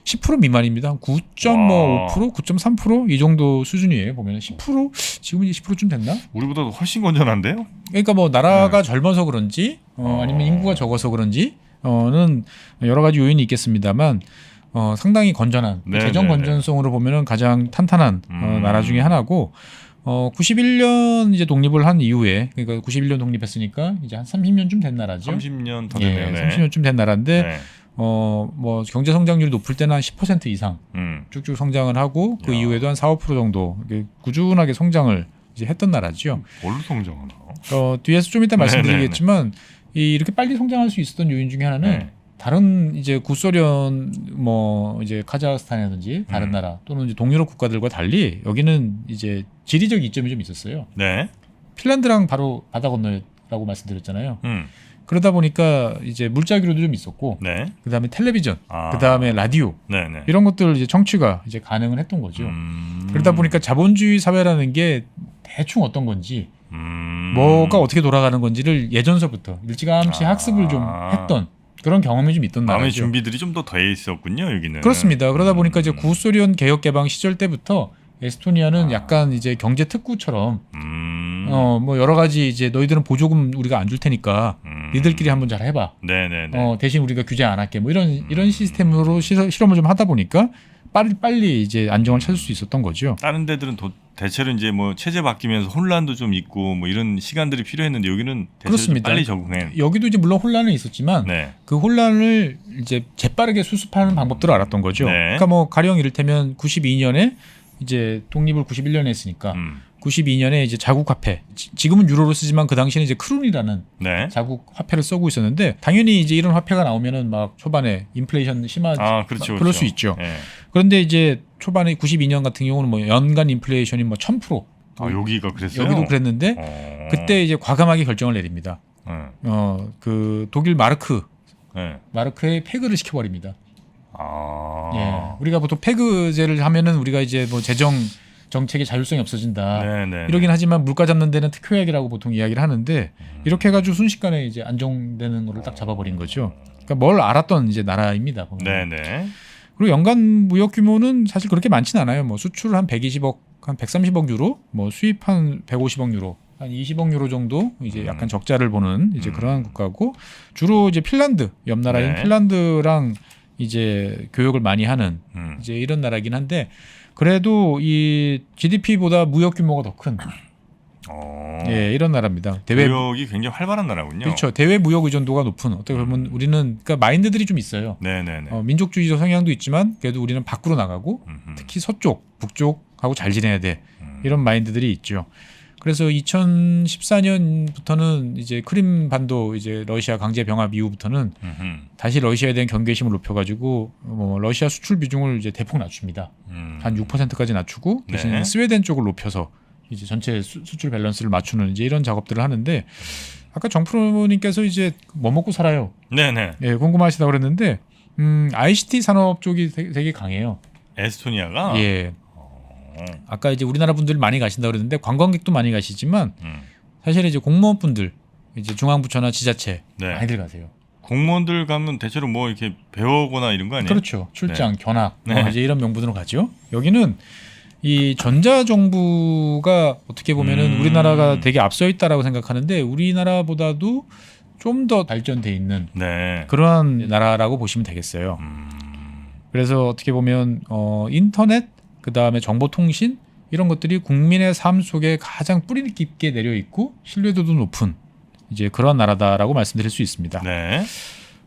[SPEAKER 1] 10% 미만입니다. 한 9.5%, 9.3% 이 정도 수준이에요. 보면 10% 지금 이제 10%쯤 됐나?
[SPEAKER 2] 우리보다도 훨씬 건전한데요?
[SPEAKER 1] 그러니까 뭐 나라가 젊어서 그런지 아니면 인구가 적어서 그런지는 여러 가지 요인이 있겠습니다만 상당히 건전한
[SPEAKER 2] 네,
[SPEAKER 1] 재정
[SPEAKER 2] 네,
[SPEAKER 1] 건전성으로 보면은 가장 탄탄한 나라 중에 하나고 91년 이제 독립을 한 이후에 그러니까 91년 독립했으니까 이제 한 30년쯤 된 나라죠.
[SPEAKER 2] 30년 더 됐네요.
[SPEAKER 1] 예,
[SPEAKER 2] 네.
[SPEAKER 1] 30년쯤 된 나라인데
[SPEAKER 2] 네.
[SPEAKER 1] 뭐 경제 성장률이 높을 때는 한 10% 이상 쭉쭉 성장을 하고 그
[SPEAKER 2] 야.
[SPEAKER 1] 이후에도 한 4, 5% 정도 꾸준하게 성장을 이제 했던 나라죠.
[SPEAKER 2] 뭘로 성장하나?
[SPEAKER 1] 뒤에서 좀 이따 말씀드리겠지만 이렇게 빨리 성장할 수 있었던 요인 중에 하나는
[SPEAKER 2] 네.
[SPEAKER 1] 다른 이제 구소련 뭐 이제 카자흐스탄이라든지 다른 나라 또는 이제 동유럽 국가들과 달리 여기는 이제 지리적 이점이 좀 있었어요.
[SPEAKER 2] 네.
[SPEAKER 1] 핀란드랑 바로 바다 건너라고 말씀드렸잖아요.
[SPEAKER 2] 음.
[SPEAKER 1] 그러다 보니까 이제 물자기로도 좀 있었고
[SPEAKER 2] 네.
[SPEAKER 1] 그다음에 텔레비전,
[SPEAKER 2] 아.
[SPEAKER 1] 그다음에 라디오
[SPEAKER 2] 네, 네.
[SPEAKER 1] 이런 것들 이제 청취가 이제 가능을 했던 거죠. 그러다 보니까 자본주의 사회라는 게 대충 어떤 건지 뭐가 어떻게 돌아가는 건지를 예전서부터 일찌감치 학습을 좀 했던 그런 경험이 좀 있던
[SPEAKER 2] 마음의
[SPEAKER 1] 나라죠.
[SPEAKER 2] 준비들이 좀 더 돼 있었군요, 여기는.
[SPEAKER 1] 그렇습니다. 그러다 보니까 이제 구소련 개혁 개방 시절 때부터 에스토니아는 약간 이제 경제 특구처럼 뭐 여러 가지 이제 너희들은 보조금 우리가 안 줄 테니까 니들끼리 한번 잘 해봐.
[SPEAKER 2] 네네네.
[SPEAKER 1] 대신 우리가 규제 안 할게. 뭐 이런 시스템으로 실험을 좀 하다 보니까 빨리 이제 안정을 찾을 수 있었던 거죠.
[SPEAKER 2] 다른 데들은 대체로 이제 뭐 체제 바뀌면서 혼란도 좀 있고 뭐 이런 시간들이 필요했는데 여기는 대체로 좀
[SPEAKER 1] 그렇습니다.
[SPEAKER 2] 빨리 적응해.
[SPEAKER 1] 여기도 이제 물론 혼란은 있었지만
[SPEAKER 2] 네.
[SPEAKER 1] 그 혼란을 이제 재빠르게 수습하는 방법들을 알았던 거죠.
[SPEAKER 2] 네.
[SPEAKER 1] 그러니까 뭐 가령 이를테면 92년에 이제 독립을 91년에 했으니까 92년에 이제 자국 화폐, 지금은 유로로 쓰지만 그 당시에는 이제 크룬이라는
[SPEAKER 2] 네.
[SPEAKER 1] 자국 화폐를 쓰고 있었는데 당연히 이제 이런 화폐가 나오면은 막 초반에 인플레이션 심하지
[SPEAKER 2] 그렇죠,
[SPEAKER 1] 그럴 수 있죠.
[SPEAKER 2] 네.
[SPEAKER 1] 그런데 이제 초반에 92년 같은 경우는 뭐 연간 인플레이션이 뭐 1000%.
[SPEAKER 2] 여기가 그랬어요.
[SPEAKER 1] 여기도 그랬는데 그때 이제 과감하게 결정을 내립니다. 그 독일 마르크의 폐그를 시켜버립니다. 예, 우리가 보통 폐그제를 하면은 우리가 이제 뭐 재정 정책의 자율성이 없어진다.
[SPEAKER 2] 네네.
[SPEAKER 1] 이러긴 하지만 물가 잡는 데는 특효약이라고 보통 이야기를 하는데 이렇게 해가지고 순식간에 이제 안정되는 거를 딱 잡아버린 거죠. 그러니까 뭘 알았던 이제 나라입니다. 보면.
[SPEAKER 2] 네네.
[SPEAKER 1] 그리고 연간 무역 규모는 사실 그렇게 많지는 않아요. 뭐 수출 한 120억, 한 130억 유로, 뭐 수입 한 150억 유로, 한 20억 유로 정도 이제 약간 적자를 보는 이제 그러한 국가고 주로 이제 핀란드 옆 나라인
[SPEAKER 2] 네.
[SPEAKER 1] 핀란드랑 이제 교역을 많이 하는 이제 이런 나라긴 한데 그래도 이 GDP보다 무역 규모가 더 큰 예, 이런 나라입니다.
[SPEAKER 2] 무역이 굉장히 활발한 나라군요.
[SPEAKER 1] 그렇죠. 대외 무역 의존도가 높은 어떻게 보면 우리는 그러니까 마인드들이 좀 있어요.
[SPEAKER 2] 네네네.
[SPEAKER 1] 민족주의적 성향도 있지만 그래도 우리는 밖으로 나가고 특히 서쪽, 북쪽하고 잘 지내야 돼. 이런 마인드들이 있죠. 그래서 2014년부터는 이제 크림 반도 이제 러시아 강제 병합 이후부터는 다시 러시아에 대한 경계심을 높여가지고 뭐 러시아 수출 비중을 이제 대폭 낮춥니다. 한 6%까지 낮추고 대신
[SPEAKER 2] 네.
[SPEAKER 1] 스웨덴 쪽을 높여서 이제 전체 수출 밸런스를 맞추는 이제 이런 작업들을 하는데 아까 정프로님께서 이제 뭐 먹고 살아요?
[SPEAKER 2] 네네.
[SPEAKER 1] 예, 궁금하시다고 그랬는데 ICT 산업 쪽이 되게 강해요.
[SPEAKER 2] 에스토니아가
[SPEAKER 1] 예. 아까 이제 우리나라 분들 많이 가신다고 그랬는데 관광객도 많이 가시지만 사실 이제 공무원분들 이제 중앙부처나 지자체
[SPEAKER 2] 네.
[SPEAKER 1] 많이들 가세요.
[SPEAKER 2] 공무원들 가면 대체로 뭐 이렇게 배우거나 이런 거 아니에요?
[SPEAKER 1] 그렇죠. 출장, 견학
[SPEAKER 2] 네.
[SPEAKER 1] 이제 이런 명분으로 가죠. 여기는 이 전자정부가 어떻게 보면은 우리나라가 되게 앞서 있다라고 생각하는데 우리나라보다도 좀 더 발전돼 있는
[SPEAKER 2] 네.
[SPEAKER 1] 그러한 나라라고 보시면 되겠어요. 그래서 어떻게 보면 인터넷 그다음에 정보통신 이런 것들이 국민의 삶 속에 가장 뿌리 깊게 내려 있고 신뢰도도 높은 이제 그런 나라다라고 말씀드릴 수 있습니다.
[SPEAKER 2] 네.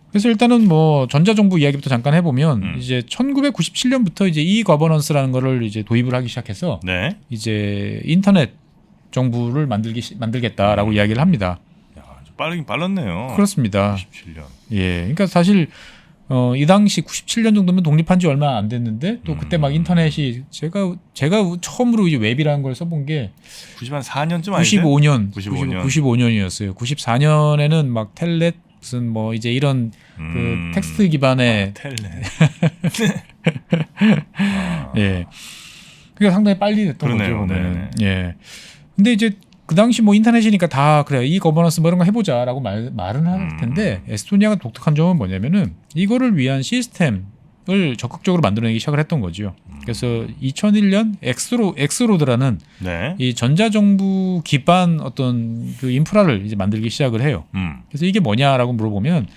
[SPEAKER 1] 그래서 일단은 뭐 전자정부 이야기부터 잠깐 해보면 이제 1997년부터 이제 e-거버넌스라는 거를 이제 도입을 하기 시작해서
[SPEAKER 2] 네.
[SPEAKER 1] 이제 인터넷 정부를 만들겠다라고 이야기를 합니다.
[SPEAKER 2] 야, 좀 빠르긴 빨랐네요.
[SPEAKER 1] 그렇습니다.
[SPEAKER 2] 97년.
[SPEAKER 1] 예, 그러니까 사실 이 당시 97년 정도면 독립한 지 얼마 안 됐는데 또 그때 막 인터넷이 제가 처음으로 이제 웹이라는 걸 써본 게
[SPEAKER 2] 94년쯤 아니세요?
[SPEAKER 1] 95년이었어요. 94년에는 막 텔넷 무슨 뭐 이제 이런 그 텍스트 기반의
[SPEAKER 2] 텔넷.
[SPEAKER 1] 예. 그게 상당히 빨리 됐던
[SPEAKER 2] 그러네요.
[SPEAKER 1] 거죠. 보면은.
[SPEAKER 2] 네네.
[SPEAKER 1] 예. 근데 이제 그 당시 뭐 인터넷이니까 다 그래 이 거버넌스 뭐 이런 거 해보자라고 말은 할 텐데 에스토니아가 독특한 점은 뭐냐면은 이거를 위한 시스템을 적극적으로 만들어내기 시작을 했던 거죠. 그래서 2001년 엑스로드라는
[SPEAKER 2] 네.
[SPEAKER 1] 이 전자정부 기반 어떤 그 인프라를 이제 만들기 시작을 해요. 그래서 이게 뭐냐라고 물어보면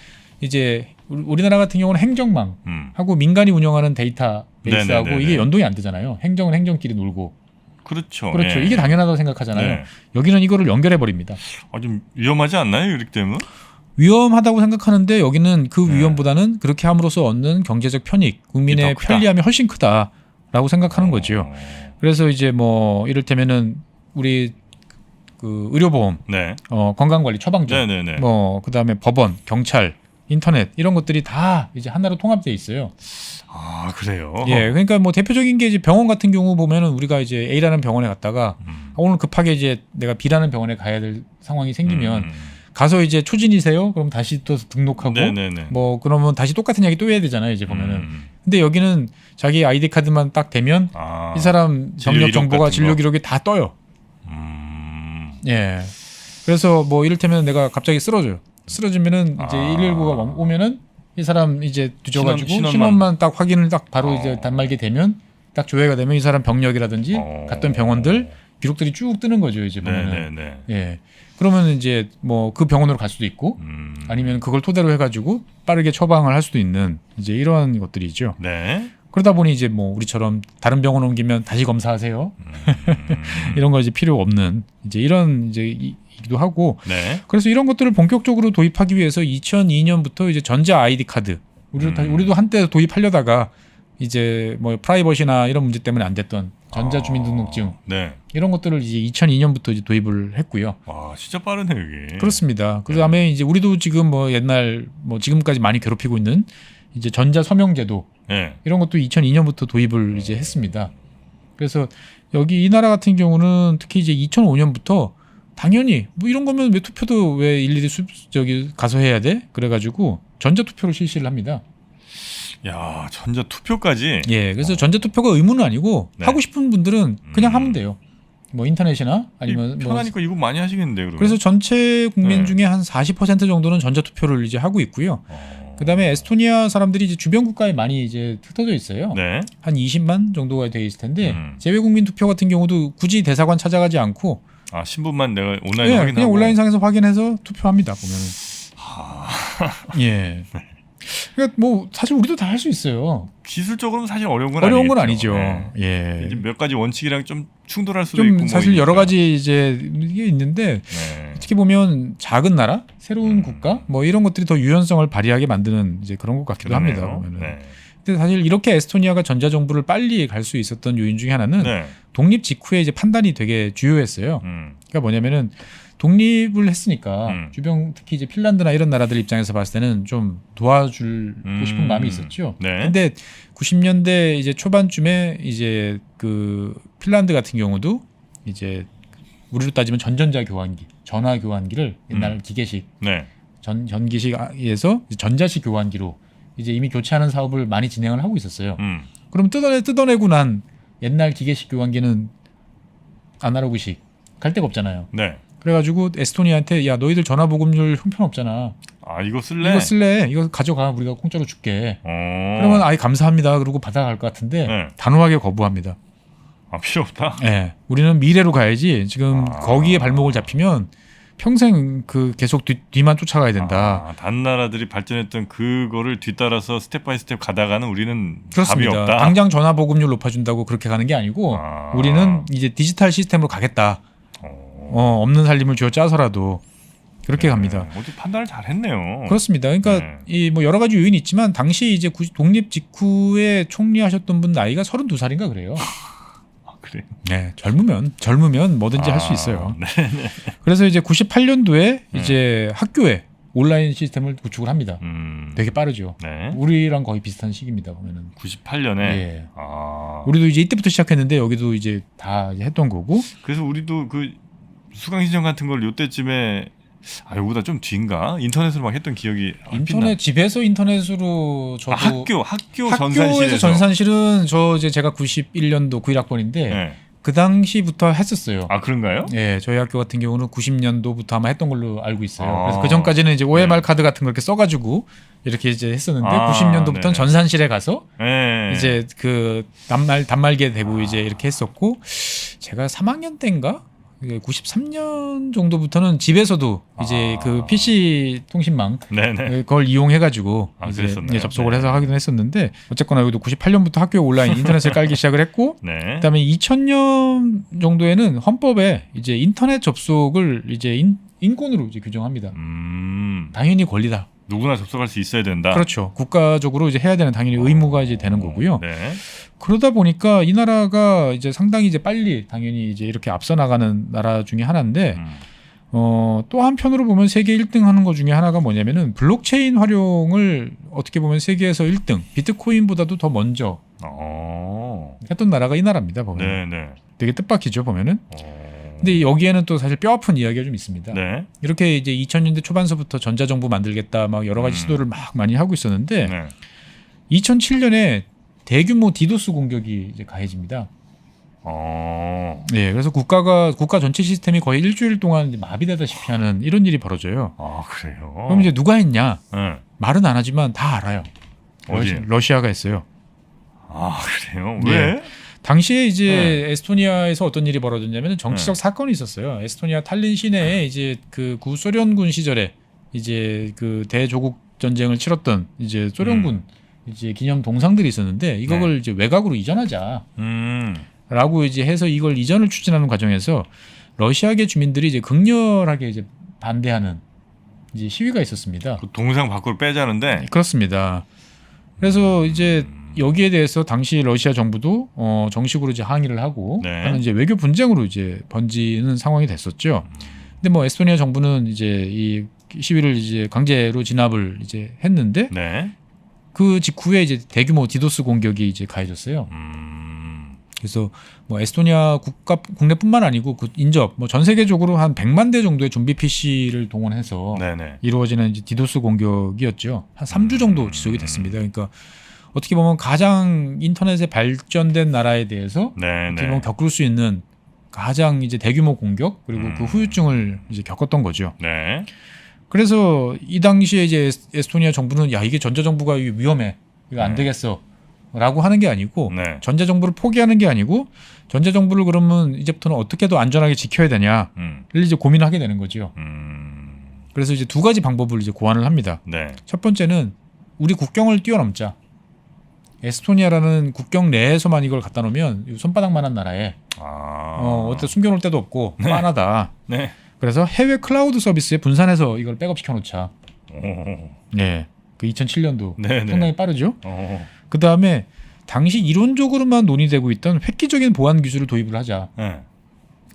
[SPEAKER 1] 이제 우리나라 같은 경우는 행정망하고 민간이 운영하는 데이터베이스하고
[SPEAKER 2] 네네네네.
[SPEAKER 1] 이게 연동이 안 되잖아요. 행정은 행정끼리 놀고.
[SPEAKER 2] 그렇죠.
[SPEAKER 1] 그렇죠.
[SPEAKER 2] 예.
[SPEAKER 1] 이게 당연하다고 생각하잖아요.
[SPEAKER 2] 네.
[SPEAKER 1] 여기는 이거를 연결해 버립니다.
[SPEAKER 2] 좀 위험하지 않나요? 이렇게 되면?
[SPEAKER 1] 위험하다고 생각하는데 여기는 그
[SPEAKER 2] 네.
[SPEAKER 1] 위험보다는 그렇게 함으로써 얻는 경제적 편익, 국민의
[SPEAKER 2] 더 크다.
[SPEAKER 1] 편리함이 훨씬 크다라고 생각하는 거죠. 그래서 이제 뭐 이를테면은 우리 그 의료보험,
[SPEAKER 2] 네.
[SPEAKER 1] 건강관리, 처방전,
[SPEAKER 2] 네네네.
[SPEAKER 1] 뭐 그다음에 법원, 경찰, 인터넷 이런 것들이 다 이제 하나로 통합돼 있어요.
[SPEAKER 2] 아 그래요.
[SPEAKER 1] 예, 그러니까 뭐 대표적인 게 이제 병원 같은 경우 보면은 우리가 이제 A라는 병원에 갔다가 오늘 급하게 이제 내가 B라는 병원에 가야 될 상황이 생기면 가서 이제 초진이세요? 그럼 다시 또 등록하고
[SPEAKER 2] 네네네.
[SPEAKER 1] 뭐 그러면 다시 똑같은 이야기 또 해야 되잖아요. 이제 보면은. 근데 여기는 자기 아이디 카드만 딱 대면 이 사람
[SPEAKER 2] 진료
[SPEAKER 1] 병력
[SPEAKER 2] 이력
[SPEAKER 1] 정보가
[SPEAKER 2] 같은
[SPEAKER 1] 진료
[SPEAKER 2] 거.
[SPEAKER 1] 기록이 다 떠요.
[SPEAKER 2] 네.
[SPEAKER 1] 예. 그래서 뭐 이를테면 내가 갑자기 쓰러져요. 쓰러지면은 이제 119가 오면은 이 사람 이제 뒤져가지고 신원만 딱 확인을 딱 바로 이제 단말기 되면 딱 조회가 되면 이 사람 병력이라든지 갔던 병원들 기록들이 쭉 뜨는 거죠. 이제 보면은.
[SPEAKER 2] 네네네.
[SPEAKER 1] 예. 그러면 이제 뭐 그 병원으로 갈 수도 있고 아니면 그걸 토대로 해가지고 빠르게 처방을 할 수도 있는 이제 이러한 것들이죠.
[SPEAKER 2] 네.
[SPEAKER 1] 그러다 보니 이제 뭐 우리처럼 다른 병원 옮기면 다시 검사하세요. 이런 거 이제 필요 없는 이제 이런 이제 이기도 하고.
[SPEAKER 2] 네.
[SPEAKER 1] 그래서 이런 것들을 본격적으로 도입하기 위해서 2002년부터 이제 전자 아이디 카드 우리도 한때 도입하려다가 이제 뭐 프라이버시나 이런 문제 때문에 안 됐던 전자 주민등록증
[SPEAKER 2] 네.
[SPEAKER 1] 이런 것들을 이제 2002년부터 이제 도입을 했고요.
[SPEAKER 2] 와 진짜 빠르네 이게.
[SPEAKER 1] 그렇습니다. 그다음에 이제 우리도 지금 뭐 옛날 뭐 지금까지 많이 괴롭히고 있는 이제 전자 서명제도
[SPEAKER 2] 네.
[SPEAKER 1] 이런 것도 2002년부터 도입을 이제 했습니다. 그래서 여기 이 나라 같은 경우는 특히 이제 2005년부터 당연히 뭐 이런 거면 왜 투표도 왜 일일이 저기 가서 해야 돼? 그래가지고 전자 투표를 실시를 합니다.
[SPEAKER 2] 야 전자 투표까지.
[SPEAKER 1] 예, 그래서 전자 투표가 의무는 아니고
[SPEAKER 2] 네.
[SPEAKER 1] 하고 싶은 분들은 그냥 하면 돼요. 뭐 인터넷이나 아니면 뭐
[SPEAKER 2] 편하니까 이거 많이 하시겠는데 그러면.
[SPEAKER 1] 그래서 전체 국민
[SPEAKER 2] 네.
[SPEAKER 1] 중에 한 40% 정도는 전자 투표를 이제 하고 있고요. 그다음에 에스토니아 사람들이 이제 주변 국가에 많이 이제 흩어져 있어요.
[SPEAKER 2] 네.
[SPEAKER 1] 한 20만 정도가 돼 있을 텐데 재외 국민 투표 같은 경우도 굳이 대사관 찾아가지 않고
[SPEAKER 2] 신분만 내가 온라인
[SPEAKER 1] 네,
[SPEAKER 2] 확인하고.
[SPEAKER 1] 그냥 온라인상에서 확인해서 투표합니다. 보면은. 예. 그러니까 뭐 사실 우리도 다 할 수 있어요.
[SPEAKER 2] 기술적으로는 사실 어려운 건
[SPEAKER 1] 어려운 건
[SPEAKER 2] 아니겠죠.
[SPEAKER 1] 아니죠.
[SPEAKER 2] 네.
[SPEAKER 1] 예.
[SPEAKER 2] 이제 몇 가지 원칙이랑 좀 충돌할 수도
[SPEAKER 1] 좀
[SPEAKER 2] 있고.
[SPEAKER 1] 사실
[SPEAKER 2] 뭐
[SPEAKER 1] 여러
[SPEAKER 2] 이니까.
[SPEAKER 1] 가지 이제 이게 있는데
[SPEAKER 2] 네.
[SPEAKER 1] 어떻게 보면 작은 나라, 새로운 국가 뭐 이런 것들이 더 유연성을 발휘하게 만드는 이제 그런 것 같기도
[SPEAKER 2] 그러네요.
[SPEAKER 1] 합니다. 보면은.
[SPEAKER 2] 네.
[SPEAKER 1] 근데 사실 이렇게 에스토니아가 전자정부를 빨리 갈 수 있었던 요인 중에 하나는
[SPEAKER 2] 네.
[SPEAKER 1] 독립 직후에 이제 판단이 되게 주요했어요. 그러니까 뭐냐면은 독립을 했으니까 주변 특히 이제 핀란드나 이런 나라들 입장에서 봤을 때는 좀 도와주고 싶은 마음이 있었죠.
[SPEAKER 2] 네.
[SPEAKER 1] 근데 90년대 이제 초반쯤에 이제 그 핀란드 같은 경우도 이제 우리로 따지면 전전자 교환기, 전화 교환기를 옛날 기계식
[SPEAKER 2] 네.
[SPEAKER 1] 전기식에서 전자식 교환기로 이제 이미 교체하는 사업을 많이 진행을 하고 있었어요. 그럼 뜯어내고 난 옛날 기계식 교환기는 아날로그식 갈 데가 없잖아요.
[SPEAKER 2] 네.
[SPEAKER 1] 그래가지고 에스토니아한테 야 너희들 전화보급률 형편없잖아.
[SPEAKER 2] 이거 쓸래?
[SPEAKER 1] 이거 쓸래? 이거 가져가. 우리가 공짜로 줄게.
[SPEAKER 2] 그러면
[SPEAKER 1] 그러면 아이 감사합니다. 그러고 받아갈 것 같은데
[SPEAKER 2] 네.
[SPEAKER 1] 단호하게 거부합니다.
[SPEAKER 2] 필요 없다.
[SPEAKER 1] 네. 우리는 미래로 가야지. 지금 거기에 발목을 잡히면 평생 그 계속 뒤만 쫓아가야 된다.
[SPEAKER 2] 다른 나라들이 발전했던 그거를 뒤따라서 스텝 바이 스텝 가다가는 우리는
[SPEAKER 1] 그렇습니다.
[SPEAKER 2] 답이 없다.
[SPEAKER 1] 당장 전화 보급률 높아준다고 그렇게 가는 게 아니고 우리는 이제 디지털 시스템으로 가겠다. 없는 살림을 쥐어 짜서라도 그렇게 갑니다.
[SPEAKER 2] 모두 판단을 잘했네요.
[SPEAKER 1] 그렇습니다. 그러니까 이 뭐 여러 가지 요인이 있지만 당시 이제 독립 직후에 총리하셨던 분 나이가 32살인가 그래요.
[SPEAKER 2] 그래요?
[SPEAKER 1] 네, 젊으면 뭐든지 할 수 있어요.
[SPEAKER 2] 네.
[SPEAKER 1] 그래서 이제 98년도에 이제 학교에 온라인 시스템을 구축을 합니다. 되게 빠르죠.
[SPEAKER 2] 네.
[SPEAKER 1] 우리랑 거의 비슷한 시기입니다. 보면은.
[SPEAKER 2] 98년에.
[SPEAKER 1] 예.
[SPEAKER 2] 아.
[SPEAKER 1] 우리도 이제 이때부터 시작했는데 여기도 이제 다 이제 했던 거고.
[SPEAKER 2] 그래서 우리도 그 수강신청 같은 걸 요때쯤에 요거보다 좀 뒤인가? 인터넷으로 막 했던 기억이
[SPEAKER 1] 인터넷 집에서 인터넷으로 저도
[SPEAKER 2] 학교
[SPEAKER 1] 학교에서 전산실은 저 이제 제가 91년도 91학번인데
[SPEAKER 2] 네.
[SPEAKER 1] 그 당시부터 했었어요.
[SPEAKER 2] 아 그런가요?
[SPEAKER 1] 예, 저희 학교 같은 경우는 90년도부터 아마 했던 걸로 알고 있어요.
[SPEAKER 2] 아.
[SPEAKER 1] 그래서 그 전까지는 이제 OMR
[SPEAKER 2] 네.
[SPEAKER 1] 카드 같은 걸 이렇게 써가지고 이렇게 이제 했었는데
[SPEAKER 2] 아,
[SPEAKER 1] 90년도부터는
[SPEAKER 2] 네네.
[SPEAKER 1] 전산실에 가서
[SPEAKER 2] 네.
[SPEAKER 1] 이제 그 단말기에 대고 이제 이렇게 했었고 제가 3학년 때인가 93년 정도부터는 집에서도 이제 그 PC 통신망
[SPEAKER 2] 네네.
[SPEAKER 1] 그걸 이용해가지고 이제
[SPEAKER 2] 그랬었나요?
[SPEAKER 1] 접속을
[SPEAKER 2] 네.
[SPEAKER 1] 해서 하기도 했었는데 어쨌거나 여기도 98년부터 학교에 온라인 인터넷을 깔기 시작을 했고
[SPEAKER 2] 네.
[SPEAKER 1] 그다음에 2000년 정도에는 헌법에 이제 인터넷 접속을 이제 인권으로 이제 규정합니다. 당연히 권리다.
[SPEAKER 2] 누구나 접속할 수 있어야 된다.
[SPEAKER 1] 그렇죠. 국가적으로 이제 해야 되는 당연히 의무가 이제 되는 거고요.
[SPEAKER 2] 네.
[SPEAKER 1] 그러다 보니까 이 나라가 이제 상당히 이제 빨리 당연히 이제 이렇게 앞서 나가는 나라 중에 하나인데 또 한편으로 보면 세계 1등 하는 것 중에 하나가 뭐냐면은 블록체인 활용을 어떻게 보면 세계에서 1등 비트코인보다도 더 먼저 했던 나라가 이 나라입니다. 보면
[SPEAKER 2] 네네.
[SPEAKER 1] 되게 뜻밖이죠 보면은. 근데 여기에는 또 사실 뼈아픈 이야기가 좀 있습니다.
[SPEAKER 2] 네.
[SPEAKER 1] 이렇게 이제 2000년대 초반서부터 전자정부 만들겠다 막 여러 가지 시도를 막 많이 하고 있었는데
[SPEAKER 2] 네.
[SPEAKER 1] 2007년에 대규모 디도스 공격이 이제 가해집니다. 네, 그래서 국가 전체 시스템이 거의 일주일 동안 이제 마비되다시피 하는 이런 일이 벌어져요.
[SPEAKER 2] 아 그래요.
[SPEAKER 1] 그럼 이제 누가 했냐?
[SPEAKER 2] 네.
[SPEAKER 1] 말은 안 하지만 다 알아요.
[SPEAKER 2] 어디?
[SPEAKER 1] 러시아가 했어요.
[SPEAKER 2] 아 그래요.
[SPEAKER 1] 네.
[SPEAKER 2] 왜?
[SPEAKER 1] 당시에 이제 에스토니아에서 어떤 일이 벌어졌냐면 정치적 사건이 있었어요. 에스토니아 탈린 시내에 이제 그 구소련군 시절에 이제 그 대조국 전쟁을 치렀던 이제 소련군 이제 기념 동상들이 있었는데 이걸 이제 외곽으로 이전하자. 라고 이제 해서 이걸 이전을 추진하는 과정에서 러시아계 주민들이 이제 극렬하게 이제 반대하는 이제 시위가 있었습니다.
[SPEAKER 2] 그 동상 밖으로 빼자는데.
[SPEAKER 1] 그렇습니다. 그래서 이제 여기에 대해서 당시 러시아 정부도 정식으로 이제 항의를 하고
[SPEAKER 2] 네.
[SPEAKER 1] 하는 이제 외교 분쟁으로 이제 번지는 상황이 됐었죠. 근데 뭐 에스토니아 정부는 이제 이 시위를 이제 강제로 진압을 이제 했는데
[SPEAKER 2] 네.
[SPEAKER 1] 그 직후에 이제 대규모 디도스 공격이 이제 가해졌어요. 그래서 뭐 에스토니아 국내뿐만 아니고 그 인접 뭐 전 세계적으로 한 100만 대 정도의 좀비 PC를 동원해서
[SPEAKER 2] 네네.
[SPEAKER 1] 이루어지는 이제 디도스 공격이었죠. 한 3주 정도 지속이 됐습니다. 그러니까 어떻게 보면 가장 인터넷에 발전된 나라에 대해서 어떻게 보면 겪을 수 있는 가장 이제 대규모 공격 그리고 그 후유증을 이제 겪었던 거죠.
[SPEAKER 2] 네.
[SPEAKER 1] 그래서 이 당시에 이제 에스토니아 정부는 야 이게 전자정부가 위험해 이거 안 되겠어라고 하는 게 아니고
[SPEAKER 2] 네.
[SPEAKER 1] 전자정부를 포기하는 게 아니고 전자정부를 그러면 이제부터는 어떻게 더 안전하게 지켜야 되냐를 이제 고민을 하게 되는 거죠. 그래서 이제 두 가지 방법을 이제 고안을 합니다.
[SPEAKER 2] 네.
[SPEAKER 1] 첫 번째는 우리 국경을 뛰어넘자. 에스토니아라는 국경 내에서만 이걸 갖다 놓으면 손바닥만한 나라에 어디 숨겨놓을 데도 없고 빤하다.
[SPEAKER 2] 네.
[SPEAKER 1] 그래서 해외 클라우드 서비스에 분산해서 이걸 백업 시켜놓자. 네, 그 2007년도
[SPEAKER 2] 네네.
[SPEAKER 1] 상당히 빠르죠. 그 다음에 당시 이론적으로만 논의되고 있던 획기적인 보안 기술을 도입을 하자.
[SPEAKER 2] 네.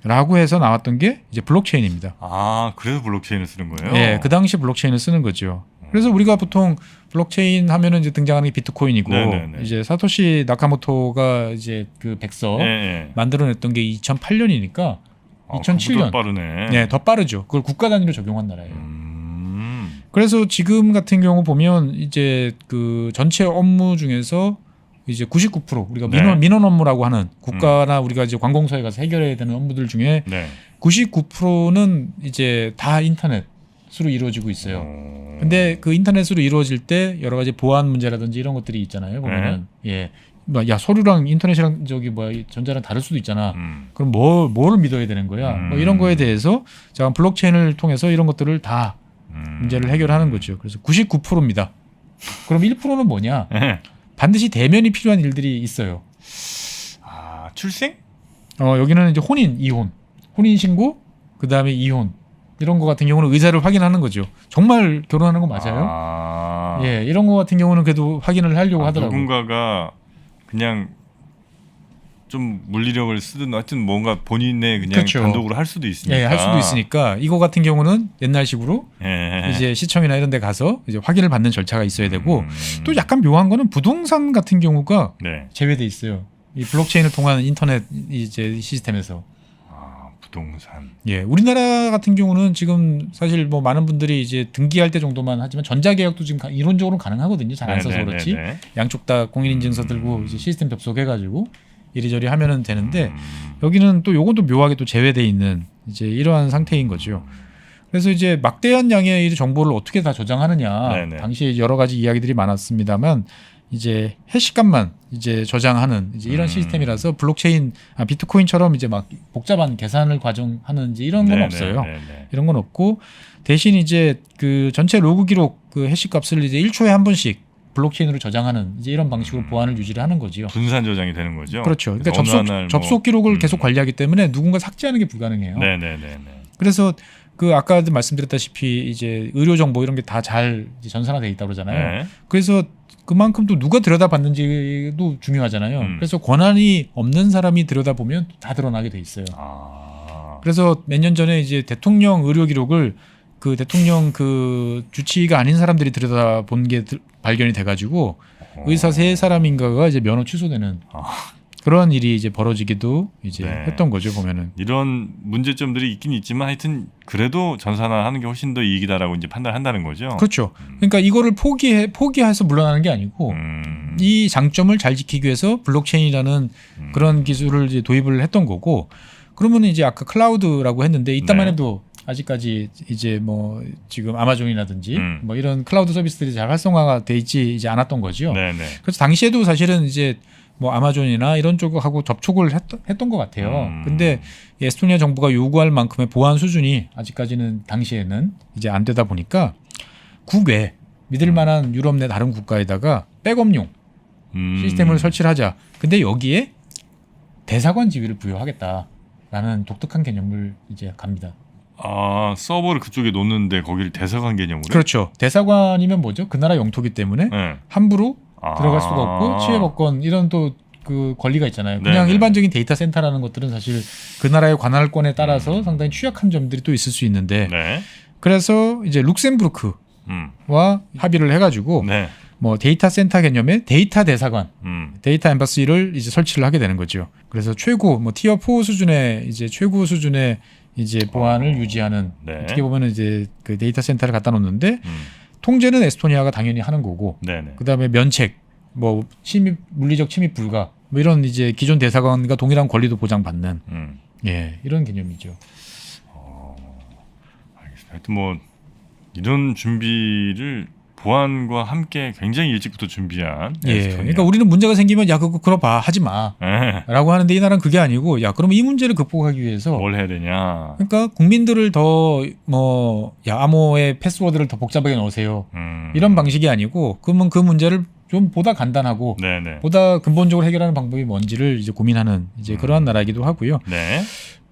[SPEAKER 1] 라고 해서 나왔던 게 이제 블록체인입니다.
[SPEAKER 2] 아, 그래서 블록체인을 쓰는 거예요?
[SPEAKER 1] 네, 그 당시 블록체인을 쓰는 거죠. 그래서 우리가 보통 블록체인 하면은 이제 등장하는 게 비트코인이고
[SPEAKER 2] 네네네.
[SPEAKER 1] 이제 사토시 나카모토가 이제 그 백서
[SPEAKER 2] 네.
[SPEAKER 1] 만들어냈던 게 2008년이니까 2007년.
[SPEAKER 2] 빠르네.
[SPEAKER 1] 네, 더 빠르죠. 그걸 국가 단위로 적용한 나라예요. 그래서 지금 같은 경우 보면 이제 그 전체 업무 중에서 이제 99% 우리가 민원 업무라고 하는 국가나 우리가 이제 관공서에 가서 해결해야 되는 업무들 중에 99%는 이제 다 인터넷으로 이루어지고 있어요. 근데 그 인터넷으로 이루어질 때 여러 가지 보안 문제라든지 이런 것들이 있잖아요. 보면은 야 서류랑 인터넷이랑 저기 전자랑 다를 수도 있잖아. 그럼 뭐를 믿어야 되는 거야? 뭐 이런 거에 대해서 자 블록체인을 통해서 이런 것들을 다 문제를 해결하는 거죠. 그래서 99%입니다. 그럼 1%는 뭐냐? 반드시 대면이 필요한 일들이 있어요.
[SPEAKER 2] 아, 출생?
[SPEAKER 1] 여기는 이제 혼인 신고, 그 다음에 이혼 이런 거 같은 경우는 의사를 확인하는 거죠. 정말 결혼하는 거 맞아요? 예, 이런 거 같은 경우는 그래도 확인을 하려고 하더라고요.
[SPEAKER 2] 누군가가 그냥 좀 물리력을 쓰든 하여튼 뭔가 본인의 그냥
[SPEAKER 1] 그렇죠.
[SPEAKER 2] 단독으로 할 수도 있으니까.
[SPEAKER 1] 할 수도 있으니까 이거 같은 경우는 옛날식으로
[SPEAKER 2] 네.
[SPEAKER 1] 이제 시청이나 이런 데 가서 이제 확인을 받는 절차가 있어야 되고
[SPEAKER 2] 음.
[SPEAKER 1] 또 약간 묘한 거는 부동산 같은 경우가
[SPEAKER 2] 네.
[SPEAKER 1] 제외돼 있어요. 이 블록체인을 통한 인터넷 이제 시스템에서.
[SPEAKER 2] 아, 부동산.
[SPEAKER 1] 예, 우리나라 같은 경우는 지금 사실 뭐 많은 분들이 이제 등기할 때 정도만 하지만 전자계약도 지금 이론적으로 가능하거든요. 잘 안 써서 그렇지.
[SPEAKER 2] 네네네네.
[SPEAKER 1] 양쪽 다 공인인증서 들고 이제 시스템 접속해가지고 이리저리 하면은 되는데
[SPEAKER 2] 음.
[SPEAKER 1] 여기는 또 요것도 묘하게 또 제외돼 있는 이제 이러한 상태인 거죠. 그래서 이제 막대한 양의 이 정보를 어떻게 다 저장하느냐.
[SPEAKER 2] 네네.
[SPEAKER 1] 당시에 여러 가지 이야기들이 많았습니다만 이제 해시값만 이제 저장하는 이제 이런 시스템이라서 블록체인 비트코인처럼 이제 막 복잡한 계산을 과정하는 이제 이런 건
[SPEAKER 2] 네네,
[SPEAKER 1] 없어요.
[SPEAKER 2] 네네.
[SPEAKER 1] 이런 건 없고 대신 이제 그 전체 로그 기록 그 해시값을 이제 1초에 한 번씩 블록체인으로 저장하는 이제 이런 방식으로 보안을 유지를 하는 거지요.
[SPEAKER 2] 분산 저장이 되는 거죠.
[SPEAKER 1] 그렇죠. 그러니까
[SPEAKER 2] 그래서 어느 날 뭐-
[SPEAKER 1] 접속 기록을 계속 관리하기 때문에 누군가 삭제하는 게 불가능해요.
[SPEAKER 2] 네네네네.
[SPEAKER 1] 그래서 그 아까도 말씀드렸다시피 이제 의료 정보 이런 게 다 잘 전산화돼 있다고 그러잖아요.
[SPEAKER 2] 네.
[SPEAKER 1] 그래서 그만큼 또 누가 들여다봤는지도 중요하잖아요.
[SPEAKER 2] 음.
[SPEAKER 1] 그래서 권한이 없는 사람이 들여다보면 다 드러나게 돼 있어요.
[SPEAKER 2] 아.
[SPEAKER 1] 그래서 몇 년 전에 이제 대통령 의료 기록을 그 대통령 그 주치의가 아닌 사람들이 들여다본 게 발견이 돼가지고 의사 세 사람인가가 이제 면허 취소되는
[SPEAKER 2] 아.
[SPEAKER 1] 그런 일이 이제 벌어지기도 이제
[SPEAKER 2] 네.
[SPEAKER 1] 했던 거죠 보면은.
[SPEAKER 2] 이런 문제점들이 있긴 있지만 하여튼 그래도 전산화하는 게 훨씬 더 이익이다라고 이제 판단한다는 거죠.
[SPEAKER 1] 그렇죠. 그러니까 이거를 포기해서 물러나는 게 아니고 이 장점을 잘 지키기 위해서 블록체인이라는 그런 기술을 이제 도입을 했던 거고 그러면 이제 아까 클라우드라고 했는데 이따만
[SPEAKER 2] 네.
[SPEAKER 1] 해도 아직까지 이제 뭐 지금 아마존이라든지
[SPEAKER 2] 음.
[SPEAKER 1] 뭐 이런 클라우드 서비스들이 잘 활성화가 돼 있지 이제 않았던 거죠.
[SPEAKER 2] 네네.
[SPEAKER 1] 그래서 당시에도 사실은 이제 뭐 아마존이나 이런 쪽하고 접촉을 했던 것 같아요. 근데 이 에스토니아 정부가 요구할 만큼의 보안 수준이 아직까지는 당시에는 이제 안 되다 보니까 국외 믿을 만한 유럽 내 다른 국가에다가 백업용 시스템을 설치를 하자. 근데 여기에 대사관 지위를 부여하겠다라는 독특한 개념을 이제 갑니다.
[SPEAKER 2] 아, 서버를 그쪽에 놓는데 거기를 대사관 개념으로?
[SPEAKER 1] 그렇죠. 대사관이면 뭐죠? 그 나라 영토기 때문에
[SPEAKER 2] 네.
[SPEAKER 1] 함부로
[SPEAKER 2] 아.
[SPEAKER 1] 들어갈 수가 없고 취해법권 이런 또 그 권리가 있잖아요. 그냥
[SPEAKER 2] 네네.
[SPEAKER 1] 일반적인 데이터 센터라는 것들은 사실 그 나라의 관할권에 따라서 상당히 취약한 점들이 또 있을 수 있는데
[SPEAKER 2] 네.
[SPEAKER 1] 그래서 이제 룩셈부르크와 합의를 해가지고
[SPEAKER 2] 네.
[SPEAKER 1] 뭐 데이터 센터 개념의 데이터 대사관, 데이터 엠바시를 이제 설치를 하게 되는 거죠. 그래서 최고 뭐 티어 4 수준의 이제 최고 수준의 이제 보안을 유지하는
[SPEAKER 2] 네.
[SPEAKER 1] 어떻게 보면은 이제 그 데이터 센터를 갖다 놓는데 통제는 에스토니아가 당연히 하는 거고
[SPEAKER 2] 네네.
[SPEAKER 1] 그다음에 면책 뭐 침입 물리적 침입 불가 뭐 이런 이제 기존 대사관과 동일한 권리도 보장받는 예 이런 개념이죠.
[SPEAKER 2] 알겠습니다. 하여튼 뭐 이런 준비를 보안과 함께 굉장히 일찍부터 준비한
[SPEAKER 1] 예.
[SPEAKER 2] 에스토니아.
[SPEAKER 1] 그러니까 우리는 문제가 생기면 야 그거 그러봐 하지 마라고
[SPEAKER 2] 네.
[SPEAKER 1] 하는데 이 나라는 그게 아니고 야 그러면 이 문제를 극복하기 위해서
[SPEAKER 2] 뭘 해야 되냐.
[SPEAKER 1] 그러니까 국민들을 더 뭐 야 암호의 패스워드를 더 복잡하게 넣으세요 이런 방식이 아니고 그러면 그 문제를 좀 보다 간단하고
[SPEAKER 2] 네네.
[SPEAKER 1] 보다 근본적으로 해결하는 방법이 뭔지를 이제 고민하는 이제 그러한 나라이기도 하고요.
[SPEAKER 2] 네.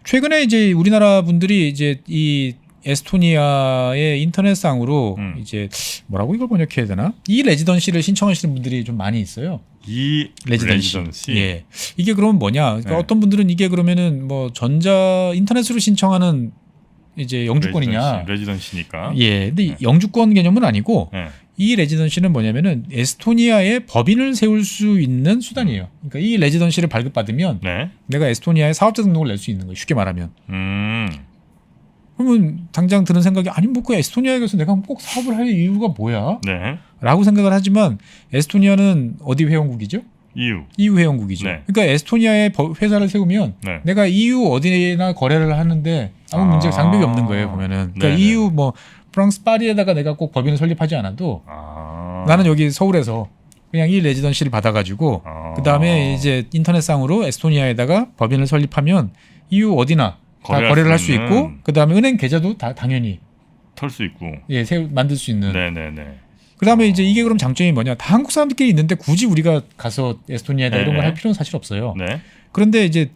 [SPEAKER 1] 최근에 이제 우리나라 분들이 이제 이 에스토니아의 인터넷상으로 이제 뭐라고 이걸 번역해야 되나? 이 레지던시를 신청하시는 분들이 좀 많이 있어요.
[SPEAKER 2] 이 레지던시.
[SPEAKER 1] 예. 이게 그러면 뭐냐? 그러니까
[SPEAKER 2] 네.
[SPEAKER 1] 어떤 분들은 이게 그러면은 뭐 전자 인터넷으로 신청하는 이제 영주권이냐?
[SPEAKER 2] 레지던시니까.
[SPEAKER 1] 예. 근데 영주권 개념은 아니고
[SPEAKER 2] 네.
[SPEAKER 1] 이 레지던시는 뭐냐면은 에스토니아에 법인을 세울 수 있는 수단이에요. 그러니까 이 레지던시를 발급받으면
[SPEAKER 2] 네.
[SPEAKER 1] 내가 에스토니아에 사업자 등록을 낼 수 있는 거예요. 쉽게 말하면.
[SPEAKER 2] 음.
[SPEAKER 1] 그러면 당장 드는 생각이 아니 뭐 그 에스토니아에 가서 내가 꼭 사업을 할 이유가 뭐야?
[SPEAKER 2] 네.
[SPEAKER 1] 라고 생각을 하지만 에스토니아는 어디 회원국이죠?
[SPEAKER 2] EU.
[SPEAKER 1] EU 회원국이죠.
[SPEAKER 2] 네.
[SPEAKER 1] 그러니까 에스토니아에 회사를 세우면
[SPEAKER 2] 네.
[SPEAKER 1] 내가 EU 어디나 거래를 하는데 아무 문제가 장벽이 없는 거예요. 보면은 그러니까
[SPEAKER 2] 네네.
[SPEAKER 1] EU 뭐 프랑스 파리에다가 내가 꼭 법인을 설립하지 않아도 나는 여기 서울에서 그냥 이 레지던시를 받아가지고 그 다음에 이제 인터넷상으로 에스토니아에다가 법인을 설립하면 EU 어디나 다 거래를 할 수 있고 그 다음에 은행 계좌도 다 당연히
[SPEAKER 2] 털 수 있고.
[SPEAKER 1] 예 만들 수 있는.
[SPEAKER 2] 네네네.
[SPEAKER 1] 그 다음에 이제 이게 그럼 장점이 뭐냐? 다 한국 사람들끼리 있는데 굳이 우리가 가서 에스토니아에다 이런
[SPEAKER 2] 네.
[SPEAKER 1] 걸 할 필요는 사실 없어요.
[SPEAKER 2] 네.
[SPEAKER 1] 그런데 이제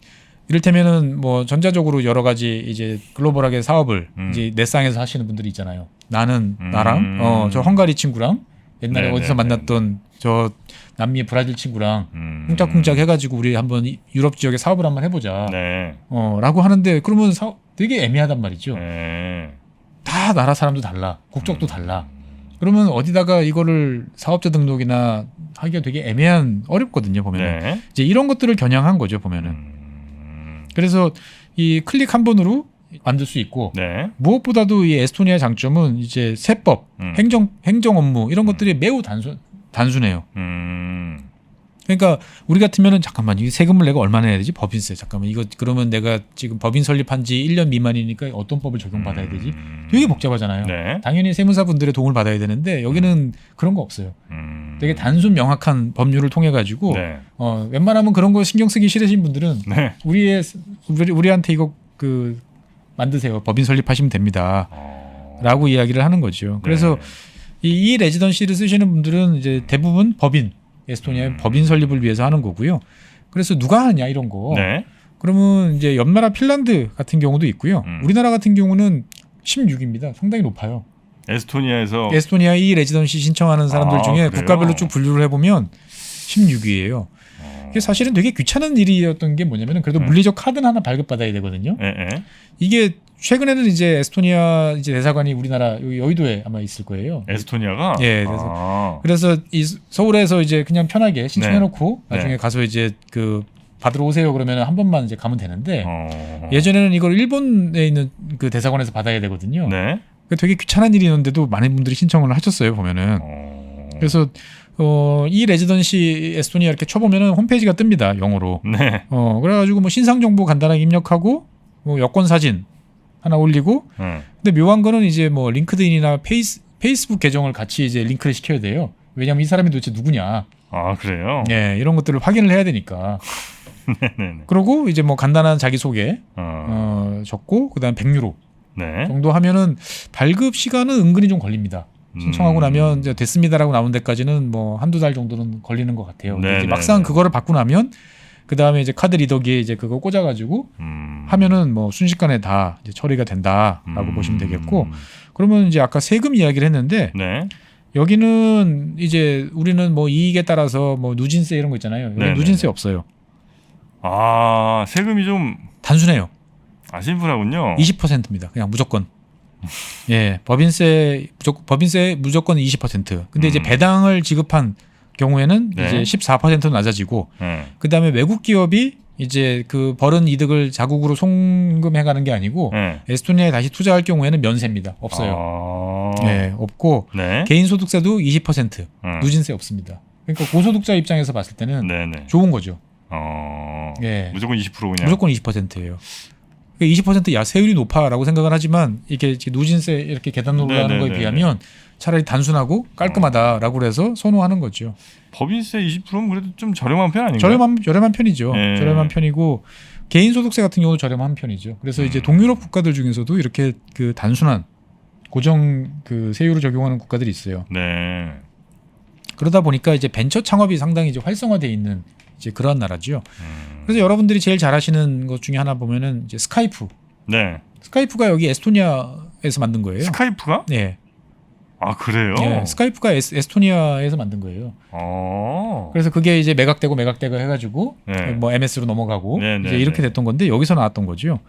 [SPEAKER 1] 이를테면은 뭐 전자적으로 여러 가지 이제 글로벌하게 사업을 이제 넷상에서 하시는 분들이 있잖아요. 나는 나랑 저 헝가리 친구랑 옛날에
[SPEAKER 2] 네네네.
[SPEAKER 1] 어디서 만났던 저 남미의 브라질 친구랑 쿵짝쿵짝 해가지고 우리 한번 유럽 지역에 사업을 한번 해보자.
[SPEAKER 2] 네.
[SPEAKER 1] 라고 하는데 그러면 되게 애매하단 말이죠.
[SPEAKER 2] 네.
[SPEAKER 1] 다 나라 사람도 달라, 국적도 달라. 그러면 어디다가 이거를 사업자 등록이나 하기가 되게 어렵거든요. 보면은
[SPEAKER 2] 네.
[SPEAKER 1] 이제 이런 것들을 겨냥한 거죠. 보면은 그래서 이 클릭 한 번으로 만들 수 있고
[SPEAKER 2] 네.
[SPEAKER 1] 무엇보다도 이 에스토니아의 장점은 이제 세법, 행정 업무 이런 것들이 매우 단순해요. 그러니까 우리 같으면은 잠깐만 이 세금을 내가 얼마나 내야 되지? 법인세. 잠깐만 이거 그러면 내가 지금 법인 설립한 지 1년 미만이니까 어떤 법을 적용받아야 되지? 되게 복잡하잖아요.
[SPEAKER 2] 네.
[SPEAKER 1] 당연히 세무사분들의 도움을 받아야 되는데 여기는 그런 거 없어요. 되게 단순 명확한 법률을 통해 가지고
[SPEAKER 2] 네.
[SPEAKER 1] 웬만하면 그런 거 신경 쓰기 싫으신 분들은
[SPEAKER 2] 네.
[SPEAKER 1] 우리한테 이거 그 만드세요. 법인 설립하시면 됩니다. 라고 이야기를 하는 거죠. 그래서 이 레지던시를 쓰시는 분들은 이제 대부분 법인 에스토니아의 법인 설립을 위해서 하는 거고요. 그래서 누가 하느냐 이런 거.
[SPEAKER 2] 네.
[SPEAKER 1] 그러면 이제 옆나라 핀란드 같은 경우도 있고요. 우리나라 같은 경우는 16입니다. 상당히 높아요.
[SPEAKER 2] 에스토니아에서
[SPEAKER 1] 에스토니아 이 레지던시 신청하는 사람들 중에
[SPEAKER 2] 그래요?
[SPEAKER 1] 국가별로 쭉 분류를 해보면 16위예요. 이게 사실은 되게 귀찮은 일이었던 게 뭐냐면은 그래도 물리적 카드는 하나 발급받아야 되거든요. 이게 최근에는 이제 에스토니아 이제 대사관이 우리나라 여의도에 아마 있을 거예요.
[SPEAKER 2] 에스토니아가
[SPEAKER 1] 예, 그래서 이 서울에서 이제 그냥 편하게 신청해놓고
[SPEAKER 2] 네.
[SPEAKER 1] 나중에 가서 이제 그 받으러 오세요 그러면 한 번만 이제 가면 되는데
[SPEAKER 2] 어.
[SPEAKER 1] 예전에는 이걸 일본에 있는 그 대사관에서 받아야 되거든요.
[SPEAKER 2] 네.
[SPEAKER 1] 되게 귀찮은 일이었는데도 많은 분들이 신청을 하셨어요 보면은. 그래서 이 레지던시 에스토니아 이렇게 쳐보면은 홈페이지가 뜹니다 영어로.
[SPEAKER 2] 네.
[SPEAKER 1] 그래가지고 뭐 신상 정보 간단하게 입력하고 뭐 여권 사진 하나 올리고. 근데 묘한 거는 이제 뭐 링크드인이나 페이스북 계정을 같이 이제 링크를 시켜야 돼요. 왜냐하면 이 사람이 도대체 누구냐.
[SPEAKER 2] 아 그래요?
[SPEAKER 1] 네, 이런 것들을 확인을 해야 되니까.
[SPEAKER 2] 네네.
[SPEAKER 1] 그리고 이제 뭐 간단한 자기 소개 적고 그다음 100유로
[SPEAKER 2] 네.
[SPEAKER 1] 정도 하면은 발급 시간은 은근히 좀 걸립니다. 신청하고 나면 이제 됐습니다라고 나온 데까지는 뭐 한두 달 정도는 걸리는 것 같아요. 근데 이제 막상 그거를 받고 나면 그 다음에 이제 카드 리더기에 이제 그거 꽂아가지고 하면은 뭐 순식간에 다 이제 처리가 된다라고 보시면 되겠고. 그러면 이제 아까 세금 이야기를 했는데
[SPEAKER 2] 네.
[SPEAKER 1] 여기는 이제 우리는 뭐 이익에 따라서 뭐 누진세 이런 거 있잖아요. 여기
[SPEAKER 2] 네네네.
[SPEAKER 1] 누진세 없어요.
[SPEAKER 2] 아 세금이 좀
[SPEAKER 1] 단순해요.
[SPEAKER 2] 심플하군요.
[SPEAKER 1] 20%입니다. 그냥 무조건. 예, 법인세 무조건 20%. 근데 이제 배당을 지급한 경우에는
[SPEAKER 2] 네.
[SPEAKER 1] 이제 14%는 낮아지고, 그다음에 외국 기업이 이제 그 벌은 이득을 자국으로 송금해가는 게 아니고 에스토니아에 다시 투자할 경우에는 면세입니다. 없어요. 예, 없고
[SPEAKER 2] 네.
[SPEAKER 1] 개인 소득세도 20% 누진세 없습니다. 그러니까 고소득자 입장에서 봤을 때는
[SPEAKER 2] 네네.
[SPEAKER 1] 좋은 거죠.
[SPEAKER 2] 예. 무조건 20% 그냥.
[SPEAKER 1] 무조건 20%예요. 20% 야 세율이 높아라고 생각을 하지만 이게 누진세 이렇게 계단으로 올라가는 거에 비하면 차라리 단순하고 깔끔하다라고 그래서 선호하는 거죠.
[SPEAKER 2] 법인세 20%면 그래도 좀 저렴한 편 아닌가요?
[SPEAKER 1] 저렴한 편이죠.
[SPEAKER 2] 네.
[SPEAKER 1] 저렴한 편이고 개인 소득세 같은 경우도 저렴한 편이죠. 그래서 이제 동유럽 국가들 중에서도 이렇게 그 단순한 고정 그 세율을 적용하는 국가들이 있어요.
[SPEAKER 2] 네.
[SPEAKER 1] 그러다 보니까 이제 벤처 창업이 상당히 이제 활성화되어 있는 이제 그러한 나라죠. 그래서 여러분들이 제일 잘하시는 것 중에 하나 보면은 이제 스카이프.
[SPEAKER 2] 네.
[SPEAKER 1] 스카이프가 여기 에스토니아에서 만든 거예요.
[SPEAKER 2] 스카이프가?
[SPEAKER 1] 네.
[SPEAKER 2] 아 그래요?
[SPEAKER 1] 네, 스카이프가 에스토니아에서 만든 거예요. 그래서 그게 이제 매각되고 해가지고 뭐 MS로 넘어가고 이제 이렇게 됐던 건데 여기서 나왔던 거죠.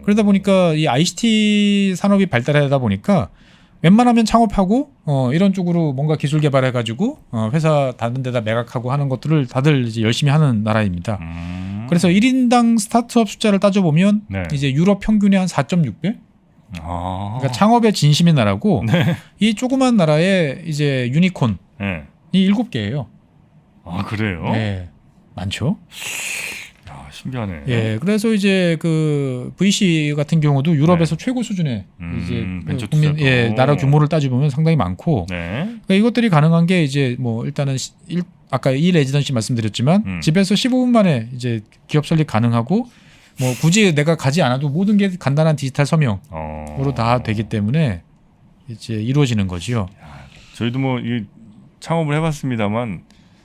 [SPEAKER 1] 그러다 보니까 이 ICT 산업이 발달하다 보니까 웬만하면 창업하고 이런 쪽으로 뭔가 기술 개발해가지고 회사 다른 데다 매각하고 하는 것들을 다들 이제 열심히 하는 나라입니다. 그래서 1인당 스타트업 숫자를 따져보면 이제 유럽 평균의 한 4.6배? 그러니까 창업의 진심인 나라고 이 조그만 나라에 이제 유니콘이 7개예요.
[SPEAKER 2] 아 그래요?
[SPEAKER 1] 네, 많죠.
[SPEAKER 2] 야, 신기하네.
[SPEAKER 1] 예, 그래서 이제 그 VC 같은 경우도 유럽에서 최고 수준의 이제
[SPEAKER 2] 벤처
[SPEAKER 1] 국민
[SPEAKER 2] 투자도.
[SPEAKER 1] 나라 규모를 따지면 상당히 많고 그러니까 이것들이 가능한 게 이제 뭐 일단은 아까 이 레지던시 말씀드렸지만 집에서 15분 만에 이제 기업 설립 가능하고 뭐 굳이 내가 가지 않아도 모든 게 간단한 디지털 서명으로 다 되기 때문에 이제 이루어지는 거지요.
[SPEAKER 2] 저희도 뭐 이 창업을 해봤습니다만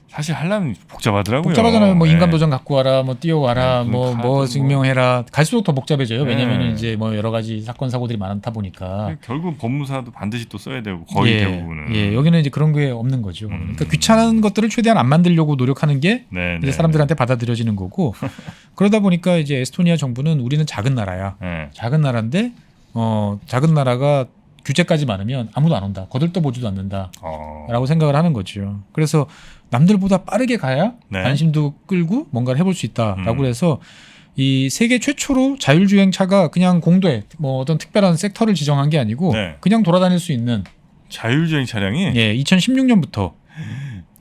[SPEAKER 2] 사실 하려면 복잡하더라고요.
[SPEAKER 1] 복잡하잖아요. 뭐 인감 도장 갖고 와라, 뭐 띄워와라, 뭐 증명해라. 갈수록 더 복잡해져요.
[SPEAKER 2] 네.
[SPEAKER 1] 왜냐하면 이제 뭐 여러 가지 사건 사고들이 많다 보니까.
[SPEAKER 2] 결국 법무사도 반드시 또 써야 되고 거의 대부분은.
[SPEAKER 1] 예, 여기는 이제 그런 게 없는 거죠. 그러니까 귀찮은 것들을 최대한 안 만들려고 노력하는 게 이제 사람들한테 받아들여지는 거고. 그러다 보니까 이제 에스토니아 정부는 우리는 작은 나라야. 작은 나라인데 작은 나라가 규제까지 많으면 아무도 안 온다. 거들떠보지도 않는다.
[SPEAKER 2] 어.
[SPEAKER 1] 라고 생각을 하는 거죠. 그래서 남들보다 빠르게 가야
[SPEAKER 2] 네.
[SPEAKER 1] 관심도 끌고 뭔가를 해볼 수 있다라고 해서 이 세계 최초로 자율주행차가 그냥 공도에 뭐 어떤 특별한 섹터를 지정한 게 아니고
[SPEAKER 2] 네.
[SPEAKER 1] 그냥 돌아다닐 수 있는
[SPEAKER 2] 자율주행 차량이
[SPEAKER 1] 예, 2016년부터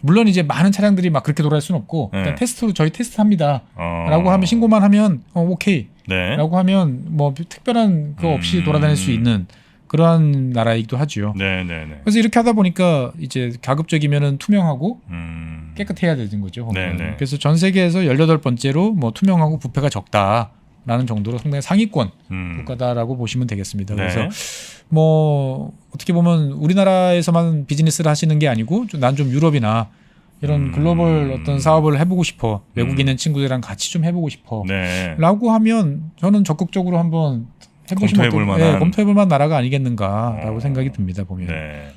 [SPEAKER 1] 물론 이제 많은 차량들이 막 그렇게 돌아갈 수는 없고
[SPEAKER 2] 네.
[SPEAKER 1] 일단 테스트로 저희 테스트합니다.
[SPEAKER 2] 어.
[SPEAKER 1] 라고 하면 신고만 하면 오케이.
[SPEAKER 2] 네.
[SPEAKER 1] 라고 하면 뭐 특별한 거 없이 돌아다닐 수 있는 그러한 나라이기도 하죠.
[SPEAKER 2] 네, 네, 네.
[SPEAKER 1] 그래서 이렇게 하다 보니까 이제 가급적이면은 투명하고 깨끗해야 되는 거죠. 보면.
[SPEAKER 2] 네, 네.
[SPEAKER 1] 그래서 전 세계에서 18번째로 뭐 투명하고 부패가 적다라는 정도로 상당히 상위권 국가다라고 보시면 되겠습니다.
[SPEAKER 2] 네.
[SPEAKER 1] 그래서 뭐 어떻게 보면 우리나라에서만 비즈니스를 하시는 게 아니고 난 좀 유럽이나 이런 글로벌 어떤 사업을 해보고 싶어. 외국에 있는 친구들이랑 같이 좀 해보고 싶어.
[SPEAKER 2] 네.
[SPEAKER 1] 라고 하면 저는 적극적으로 한번 해보시면
[SPEAKER 2] 검토해볼
[SPEAKER 1] 어떤- 예,
[SPEAKER 2] 만한.
[SPEAKER 1] 검토해볼 만한 나라가 아니겠는가라고 생각이 듭니다. 보면.
[SPEAKER 2] 네.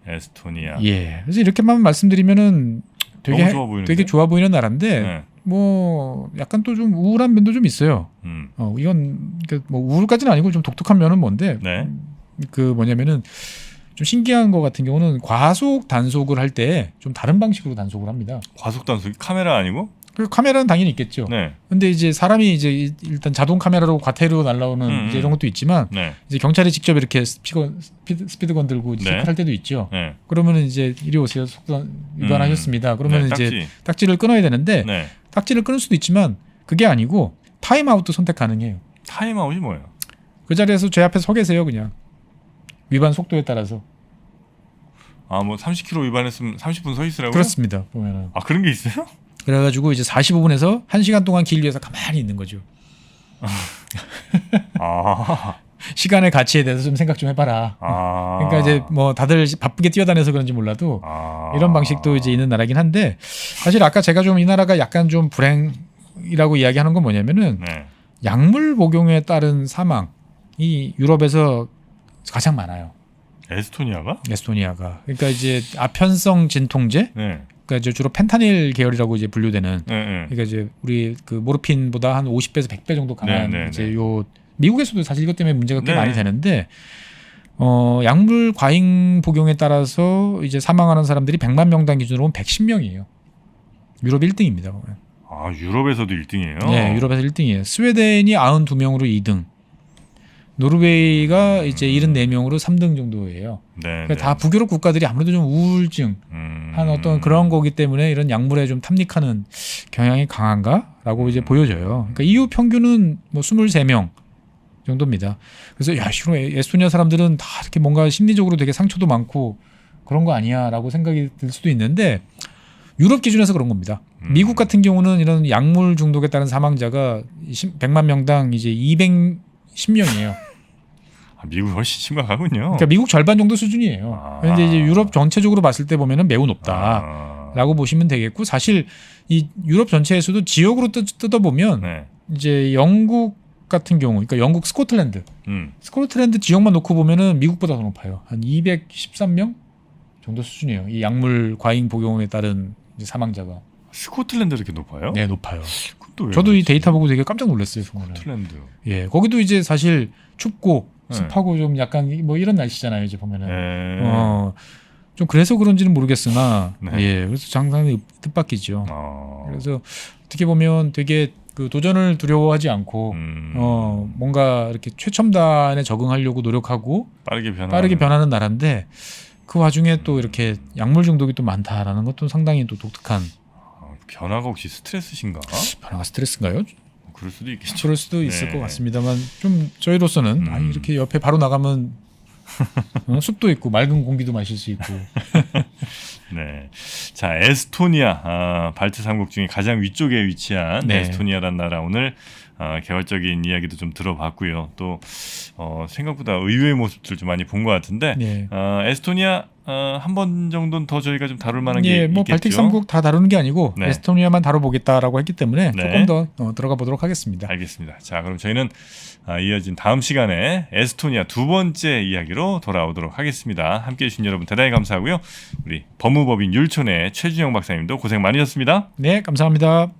[SPEAKER 2] 에스토니아.
[SPEAKER 1] 예. 그래서 이렇게만 말씀드리면은 되게
[SPEAKER 2] 너무 좋아 보이는데?
[SPEAKER 1] 되게 좋아 보이는 나라인데
[SPEAKER 2] 네.
[SPEAKER 1] 뭐 약간 또 좀 우울한 면도 좀 있어요. 이건 뭐 우울까지는 아니고 좀 독특한 면은 뭔데
[SPEAKER 2] 네.
[SPEAKER 1] 그 뭐냐면은 좀 신기한 거 같은 경우는 과속 단속을 할 때 좀 다른 방식으로 단속을 합니다.
[SPEAKER 2] 과속 단속 카메라 아니고?
[SPEAKER 1] 그 카메라는 당연히 있겠죠.
[SPEAKER 2] 네.
[SPEAKER 1] 근데 이제 사람이 이제 일단 자동 카메라로 과태료 날라오는 이제 이런 것도 있지만
[SPEAKER 2] 네.
[SPEAKER 1] 이제 경찰이 직접 이렇게 스피드건 들고
[SPEAKER 2] 네.
[SPEAKER 1] 체크할 때도 있죠.
[SPEAKER 2] 네.
[SPEAKER 1] 그러면은 이제 이리 오세요. 속도 위반하셨습니다. 그러면
[SPEAKER 2] 네,
[SPEAKER 1] 이제 딱지를 끊어야 되는데
[SPEAKER 2] 네.
[SPEAKER 1] 딱지를 끊을 수도 있지만 그게 아니고 타임아웃도 선택 가능해요.
[SPEAKER 2] 타임아웃이 뭐예요?
[SPEAKER 1] 그 자리에서 제 앞에 서 계세요, 그냥. 위반 속도에 따라서.
[SPEAKER 2] 아, 뭐 30km 위반했으면 30분 서 있으라고요?
[SPEAKER 1] 그렇습니다. 보면은.
[SPEAKER 2] 아, 그런 게 있어요?
[SPEAKER 1] 그래가지고 이제 45분에서 1시간 동안 길 위에서 가만히 있는 거죠.
[SPEAKER 2] 아.
[SPEAKER 1] 시간의 가치에 대해서 좀 생각 좀 해봐라.
[SPEAKER 2] 아.
[SPEAKER 1] 그러니까 이제 뭐 다들 바쁘게 뛰어다녀서 그런지 몰라도
[SPEAKER 2] 아.
[SPEAKER 1] 이런 방식도 이제 있는 나라긴 한데 사실 아까 제가 좀 이 나라가 약간 좀 불행이라고 이야기하는 건 뭐냐면은
[SPEAKER 2] 네.
[SPEAKER 1] 약물 복용에 따른 사망이 유럽에서 가장 많아요.
[SPEAKER 2] 에스토니아가?
[SPEAKER 1] 에스토니아가. 그러니까 이제 아편성 진통제,
[SPEAKER 2] 네.
[SPEAKER 1] 그러니까 이제 주로 펜타닐 계열이라고 이제 분류되는.
[SPEAKER 2] 네, 네.
[SPEAKER 1] 그러니까 이제 우리 그 모르핀보다 한 50배에서 100배 정도 강한
[SPEAKER 2] 네, 네,
[SPEAKER 1] 이제
[SPEAKER 2] 네.
[SPEAKER 1] 요 미국에서도 사실 이것 때문에 문제가 꽤
[SPEAKER 2] 네.
[SPEAKER 1] 많이 되는데 약물 과잉 복용에 따라서 이제 사망하는 사람들이 100만 명당 기준으로 보면 110명이에요. 유럽 1등입니다. 보면.
[SPEAKER 2] 아, 유럽에서도 1등이에요?
[SPEAKER 1] 네, 유럽에서 1등이에요. 스웨덴이 92명으로 2등. 노르웨이가 이제 74명으로 3등 정도예요.
[SPEAKER 2] 네.
[SPEAKER 1] 그러니까 다 북유럽 국가들이 아무래도 좀 우울증 한 어떤 그런 거기 때문에 이런 약물에 좀 탐닉하는 경향이 강한가라고 이제 보여져요. 그러니까 EU 평균은 뭐 23명 정도입니다. 그래서 야, 싫어. 에스토니아 사람들은 다 이렇게 뭔가 심리적으로 되게 상처도 많고 그런 거 아니야라고 생각이 들 수도 있는데 유럽 기준에서 그런 겁니다. 미국 같은 경우는 이런 약물 중독에 따른 사망자가 100만 명당 이제 210명이에요.
[SPEAKER 2] 아, 미국이 훨씬 심각하군요.
[SPEAKER 1] 그러니까 미국 절반 정도 수준이에요.
[SPEAKER 2] 아.
[SPEAKER 1] 그런데 이제 유럽 전체적으로 봤을 때 보면은 매우 높다.
[SPEAKER 2] 아.
[SPEAKER 1] 라고 보시면 되겠고 사실 이 유럽 전체에서도 지역으로 뜯어보면
[SPEAKER 2] 네.
[SPEAKER 1] 이제 영국 같은 경우 그러니까 영국 스코틀랜드 지역만 놓고 보면은 미국보다 더 높아요. 한 213명 정도 수준이에요. 이 약물 과잉 복용에 따른 이제 사망자가.
[SPEAKER 2] 스코틀랜드 이렇게 높아요?
[SPEAKER 1] 네, 높아요.
[SPEAKER 2] 그건 또 왜
[SPEAKER 1] 저도 이
[SPEAKER 2] 그러지?
[SPEAKER 1] 데이터 보고 되게 깜짝 놀랐어요. 정말.
[SPEAKER 2] 스코틀랜드.
[SPEAKER 1] 예, 거기도 이제 사실 춥고
[SPEAKER 2] 네.
[SPEAKER 1] 습하고 좀 약간 뭐 이런 날씨잖아요. 이제 보면은.
[SPEAKER 2] 네.
[SPEAKER 1] 좀 그래서 그런지는 모르겠으나
[SPEAKER 2] 네.
[SPEAKER 1] 예, 그래서 상당히 뜻밖이죠.
[SPEAKER 2] 아.
[SPEAKER 1] 그래서 어떻게 보면 되게 그 도전을 두려워하지 않고 뭔가 이렇게 최첨단에 적응하려고 노력하고 빠르게 변하는 나라인데 그 와중에 또 이렇게 약물 중독이 또 많다라는 것도 상당히 또 독특한.
[SPEAKER 2] 변화가 혹시 스트레스신가?
[SPEAKER 1] 변화가 스트레스인가요?
[SPEAKER 2] 그럴 수도 있겠죠.
[SPEAKER 1] 그럴 수도 있을
[SPEAKER 2] 네.
[SPEAKER 1] 것 같습니다만 좀 저희로서는 아니, 이렇게 옆에 바로 나가면 숲도 있고 맑은 공기도 마실 수 있고.
[SPEAKER 2] 네. 자, 에스토니아 발트 3국 중에 가장 위쪽에 위치한
[SPEAKER 1] 네.
[SPEAKER 2] 에스토니아란 나라 오늘 개괄적인 이야기도 좀 들어봤고요. 또 생각보다 의외의 모습들 좀 많이 본 것 같은데
[SPEAKER 1] 네.
[SPEAKER 2] 에스토니아 한 번 정도는 더 저희가 좀 다룰 만한 게
[SPEAKER 1] 예,
[SPEAKER 2] 있겠죠.
[SPEAKER 1] 뭐 발틱 3국 다 다루는 게 아니고
[SPEAKER 2] 네.
[SPEAKER 1] 에스토니아만 다뤄보겠다라고 했기 때문에
[SPEAKER 2] 네.
[SPEAKER 1] 조금 더 들어가 보도록 하겠습니다.
[SPEAKER 2] 알겠습니다. 자, 그럼 저희는 이어진 다음 시간에 에스토니아 두 번째 이야기로 돌아오도록 하겠습니다. 함께해 주신 여러분 대단히 감사하고요. 우리 법무법인 율촌의 최준영 박사님도 고생 많으셨습니다.
[SPEAKER 1] 네, 감사합니다.